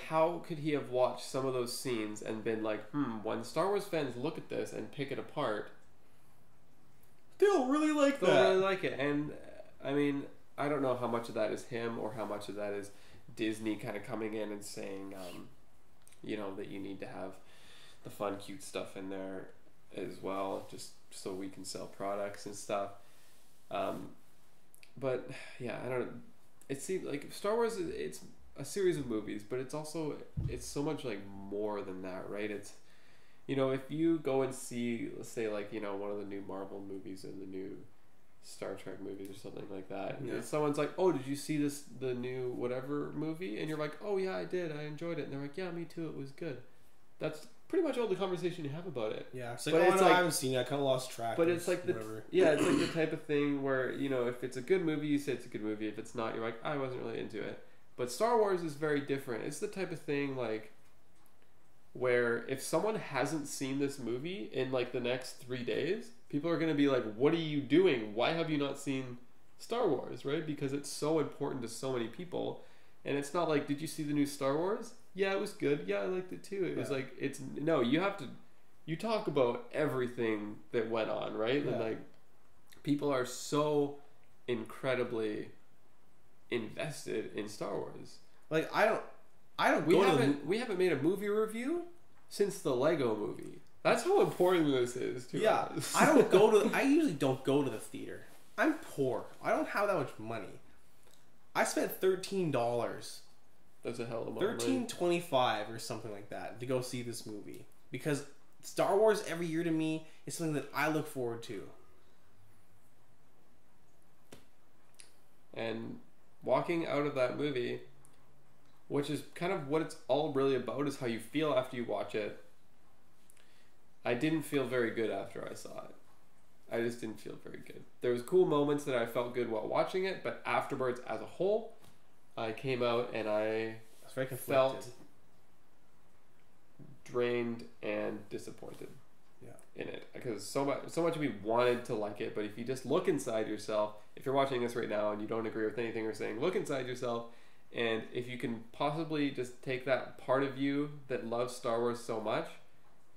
how could he have watched some of those scenes and been like, when Star Wars fans look at this and pick it apart, they'll really like that. They'll really like it. And I mean, I don't know how much of that is him or how much of that is Disney kind of coming in and saying, that you need to have the fun, cute stuff in there as well, just so we can sell products and stuff. But yeah, I don't know. It seems like Star Wars it's a series of movies, but it's so much like more than that, right? It's if you go and see, let's say like one of the new Marvel movies or the new Star Trek movies or something like that, and someone's like, oh, did you see the new whatever movie? And you're like, oh yeah, I did, I enjoyed it. And they're like, yeah, me too, it was good. That's pretty much all the conversation you have about it. Yeah, it's like, I haven't seen it, I kind of lost track. But it's like it's like the type of thing where if it's a good movie, you say it's a good movie. If it's not, you're like, I wasn't really into it. But Star Wars is very different. It's the type of thing like where if someone hasn't seen this movie in like the next 3 days, people are going to be like, what are you doing? Why have you not seen Star Wars, right? Because it's so important to so many people. And it's not like, did you see the new Star Wars? Yeah, it was good. Yeah, I liked it too. It was like, it's, no, you have to, you talk about everything that went on, right? Yeah. And like, people are so incredibly invested in Star Wars. Like, I don't We go we haven't made a movie review since the Lego movie. That's how important this is to us. I usually don't go to the theater. I'm poor. I don't have that much money. I spent $13. That's a hell of a lot of money. $13.25 or something like that to go see this movie, because Star Wars every year to me is something that I look forward to. And walking out of that movie, which is kind of what it's all really about, is how you feel after you watch it. I didn't feel very good after I saw it. I just didn't feel very good. There was cool moments that I felt good while watching it, but afterwards, as a whole, I came out and I felt drained and disappointed. In it, because so much of me wanted to like it, but if you just look inside yourself, if you're watching this right now and you don't agree with anything we're saying, look inside yourself, and if you can possibly just take that part of you that loves Star Wars so much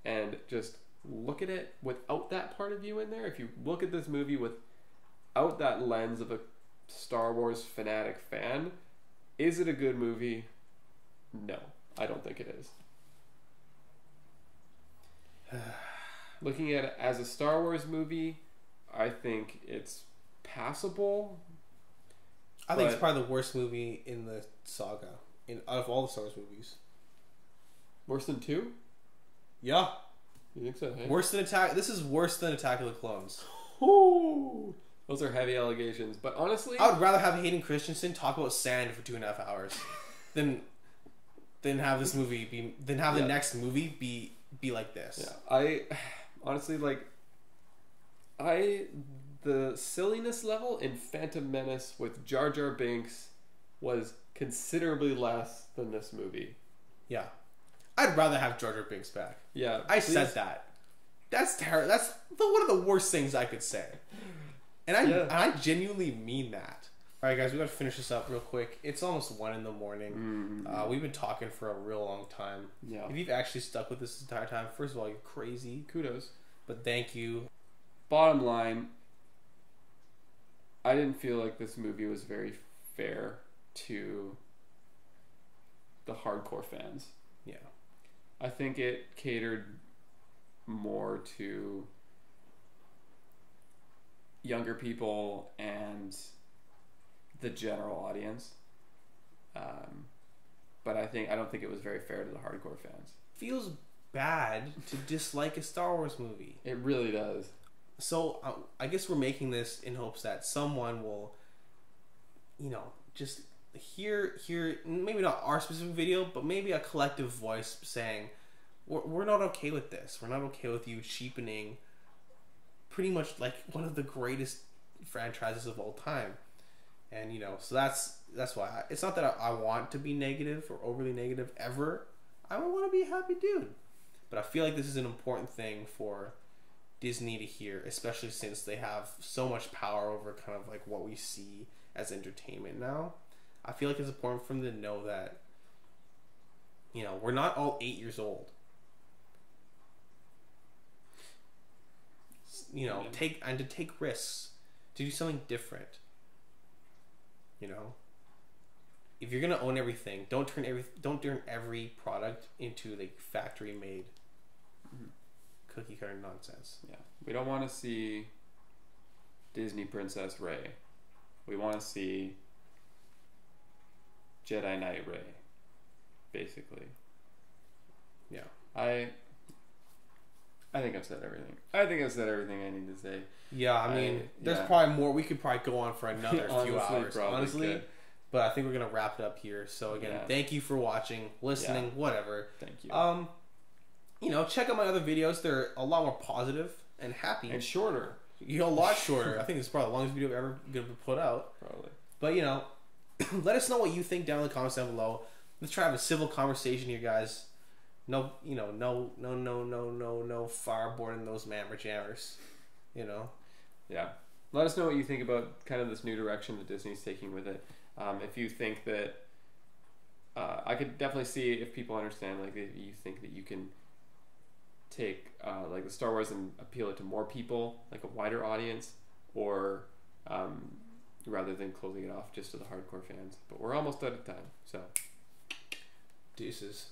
and just look at it without that part of you in there. If you look at this movie without that lens of a Star Wars fanatic fan, is it a good movie? No, I don't think it is. Looking at it as a Star Wars movie, I think it's passable. I think it's probably the worst movie in the saga, out of all the Star Wars movies. Worse than 2? Yeah. You think so? Hey? Worse than Attack. This is worse than Attack of the Clones. Ooh, those are heavy allegations. But honestly, I would rather have Hayden Christensen talk about sand for 2.5 hours than have this movie the next movie be like this. Yeah, I honestly the silliness level in Phantom Menace with Jar Jar Binks was considerably less than this movie. Yeah. I'd rather have Jar Jar Binks back. Yeah. I said that. That's terrible. That's one of the worst things I could say. And I genuinely mean that. Alright guys, we gotta finish this up real quick. It's almost 1 in the morning. We've been talking for a real long time. Yeah. If you've actually stuck with this entire time, first of all, you're crazy. Kudos. But thank you. Bottom line, I didn't feel like this movie was very fair to the hardcore fans. Yeah. I think it catered more to younger people and the general audience. But I don't think it was very fair to the hardcore fans. Feels bad to dislike a Star Wars movie. It really does. So I guess we're making this in hopes that someone will, just hear maybe not our specific video, but maybe a collective voice saying, we're not okay with this. We're not okay with you cheapening pretty much like one of the greatest franchises of all time. And so that's why it's not that I want to be negative or overly negative ever. I want to be a happy dude, but I feel like this is an important thing for Disney to hear, especially since they have so much power over kind of like what we see as entertainment now. I feel like it's important for them to know that we're not all 8 years old. Take risks, to do something different. If you're gonna own everything, don't turn every product into like factory made cookie cutter nonsense. Yeah, we don't want to see Disney Princess Rey. We want to see Jedi Knight Rey, basically. Yeah, I think I've said everything. I think I've said everything I need to say. Yeah, I mean, there's probably more. We could probably go on for another few hours, honestly. Could. But I think we're gonna wrap it up here. So again, thank you for watching, listening, whatever. Thank you. Check out my other videos. They're a lot more positive and happy and shorter. A lot shorter. I think it's probably the longest video I've ever gonna put out. Probably. But let us know what you think down in the comments down below. Let's try to have a civil conversation here, guys. no, you know, no far more than those mammer jammers, you know. Yeah. Let us know what you think about kind of this new direction that Disney's taking with it. If you think that, I could definitely see if people understand, like, if you think that you can take like the Star Wars and appeal it to more people, like a wider audience, or rather than closing it off just to the hardcore fans. But we're almost out of time, so deuces.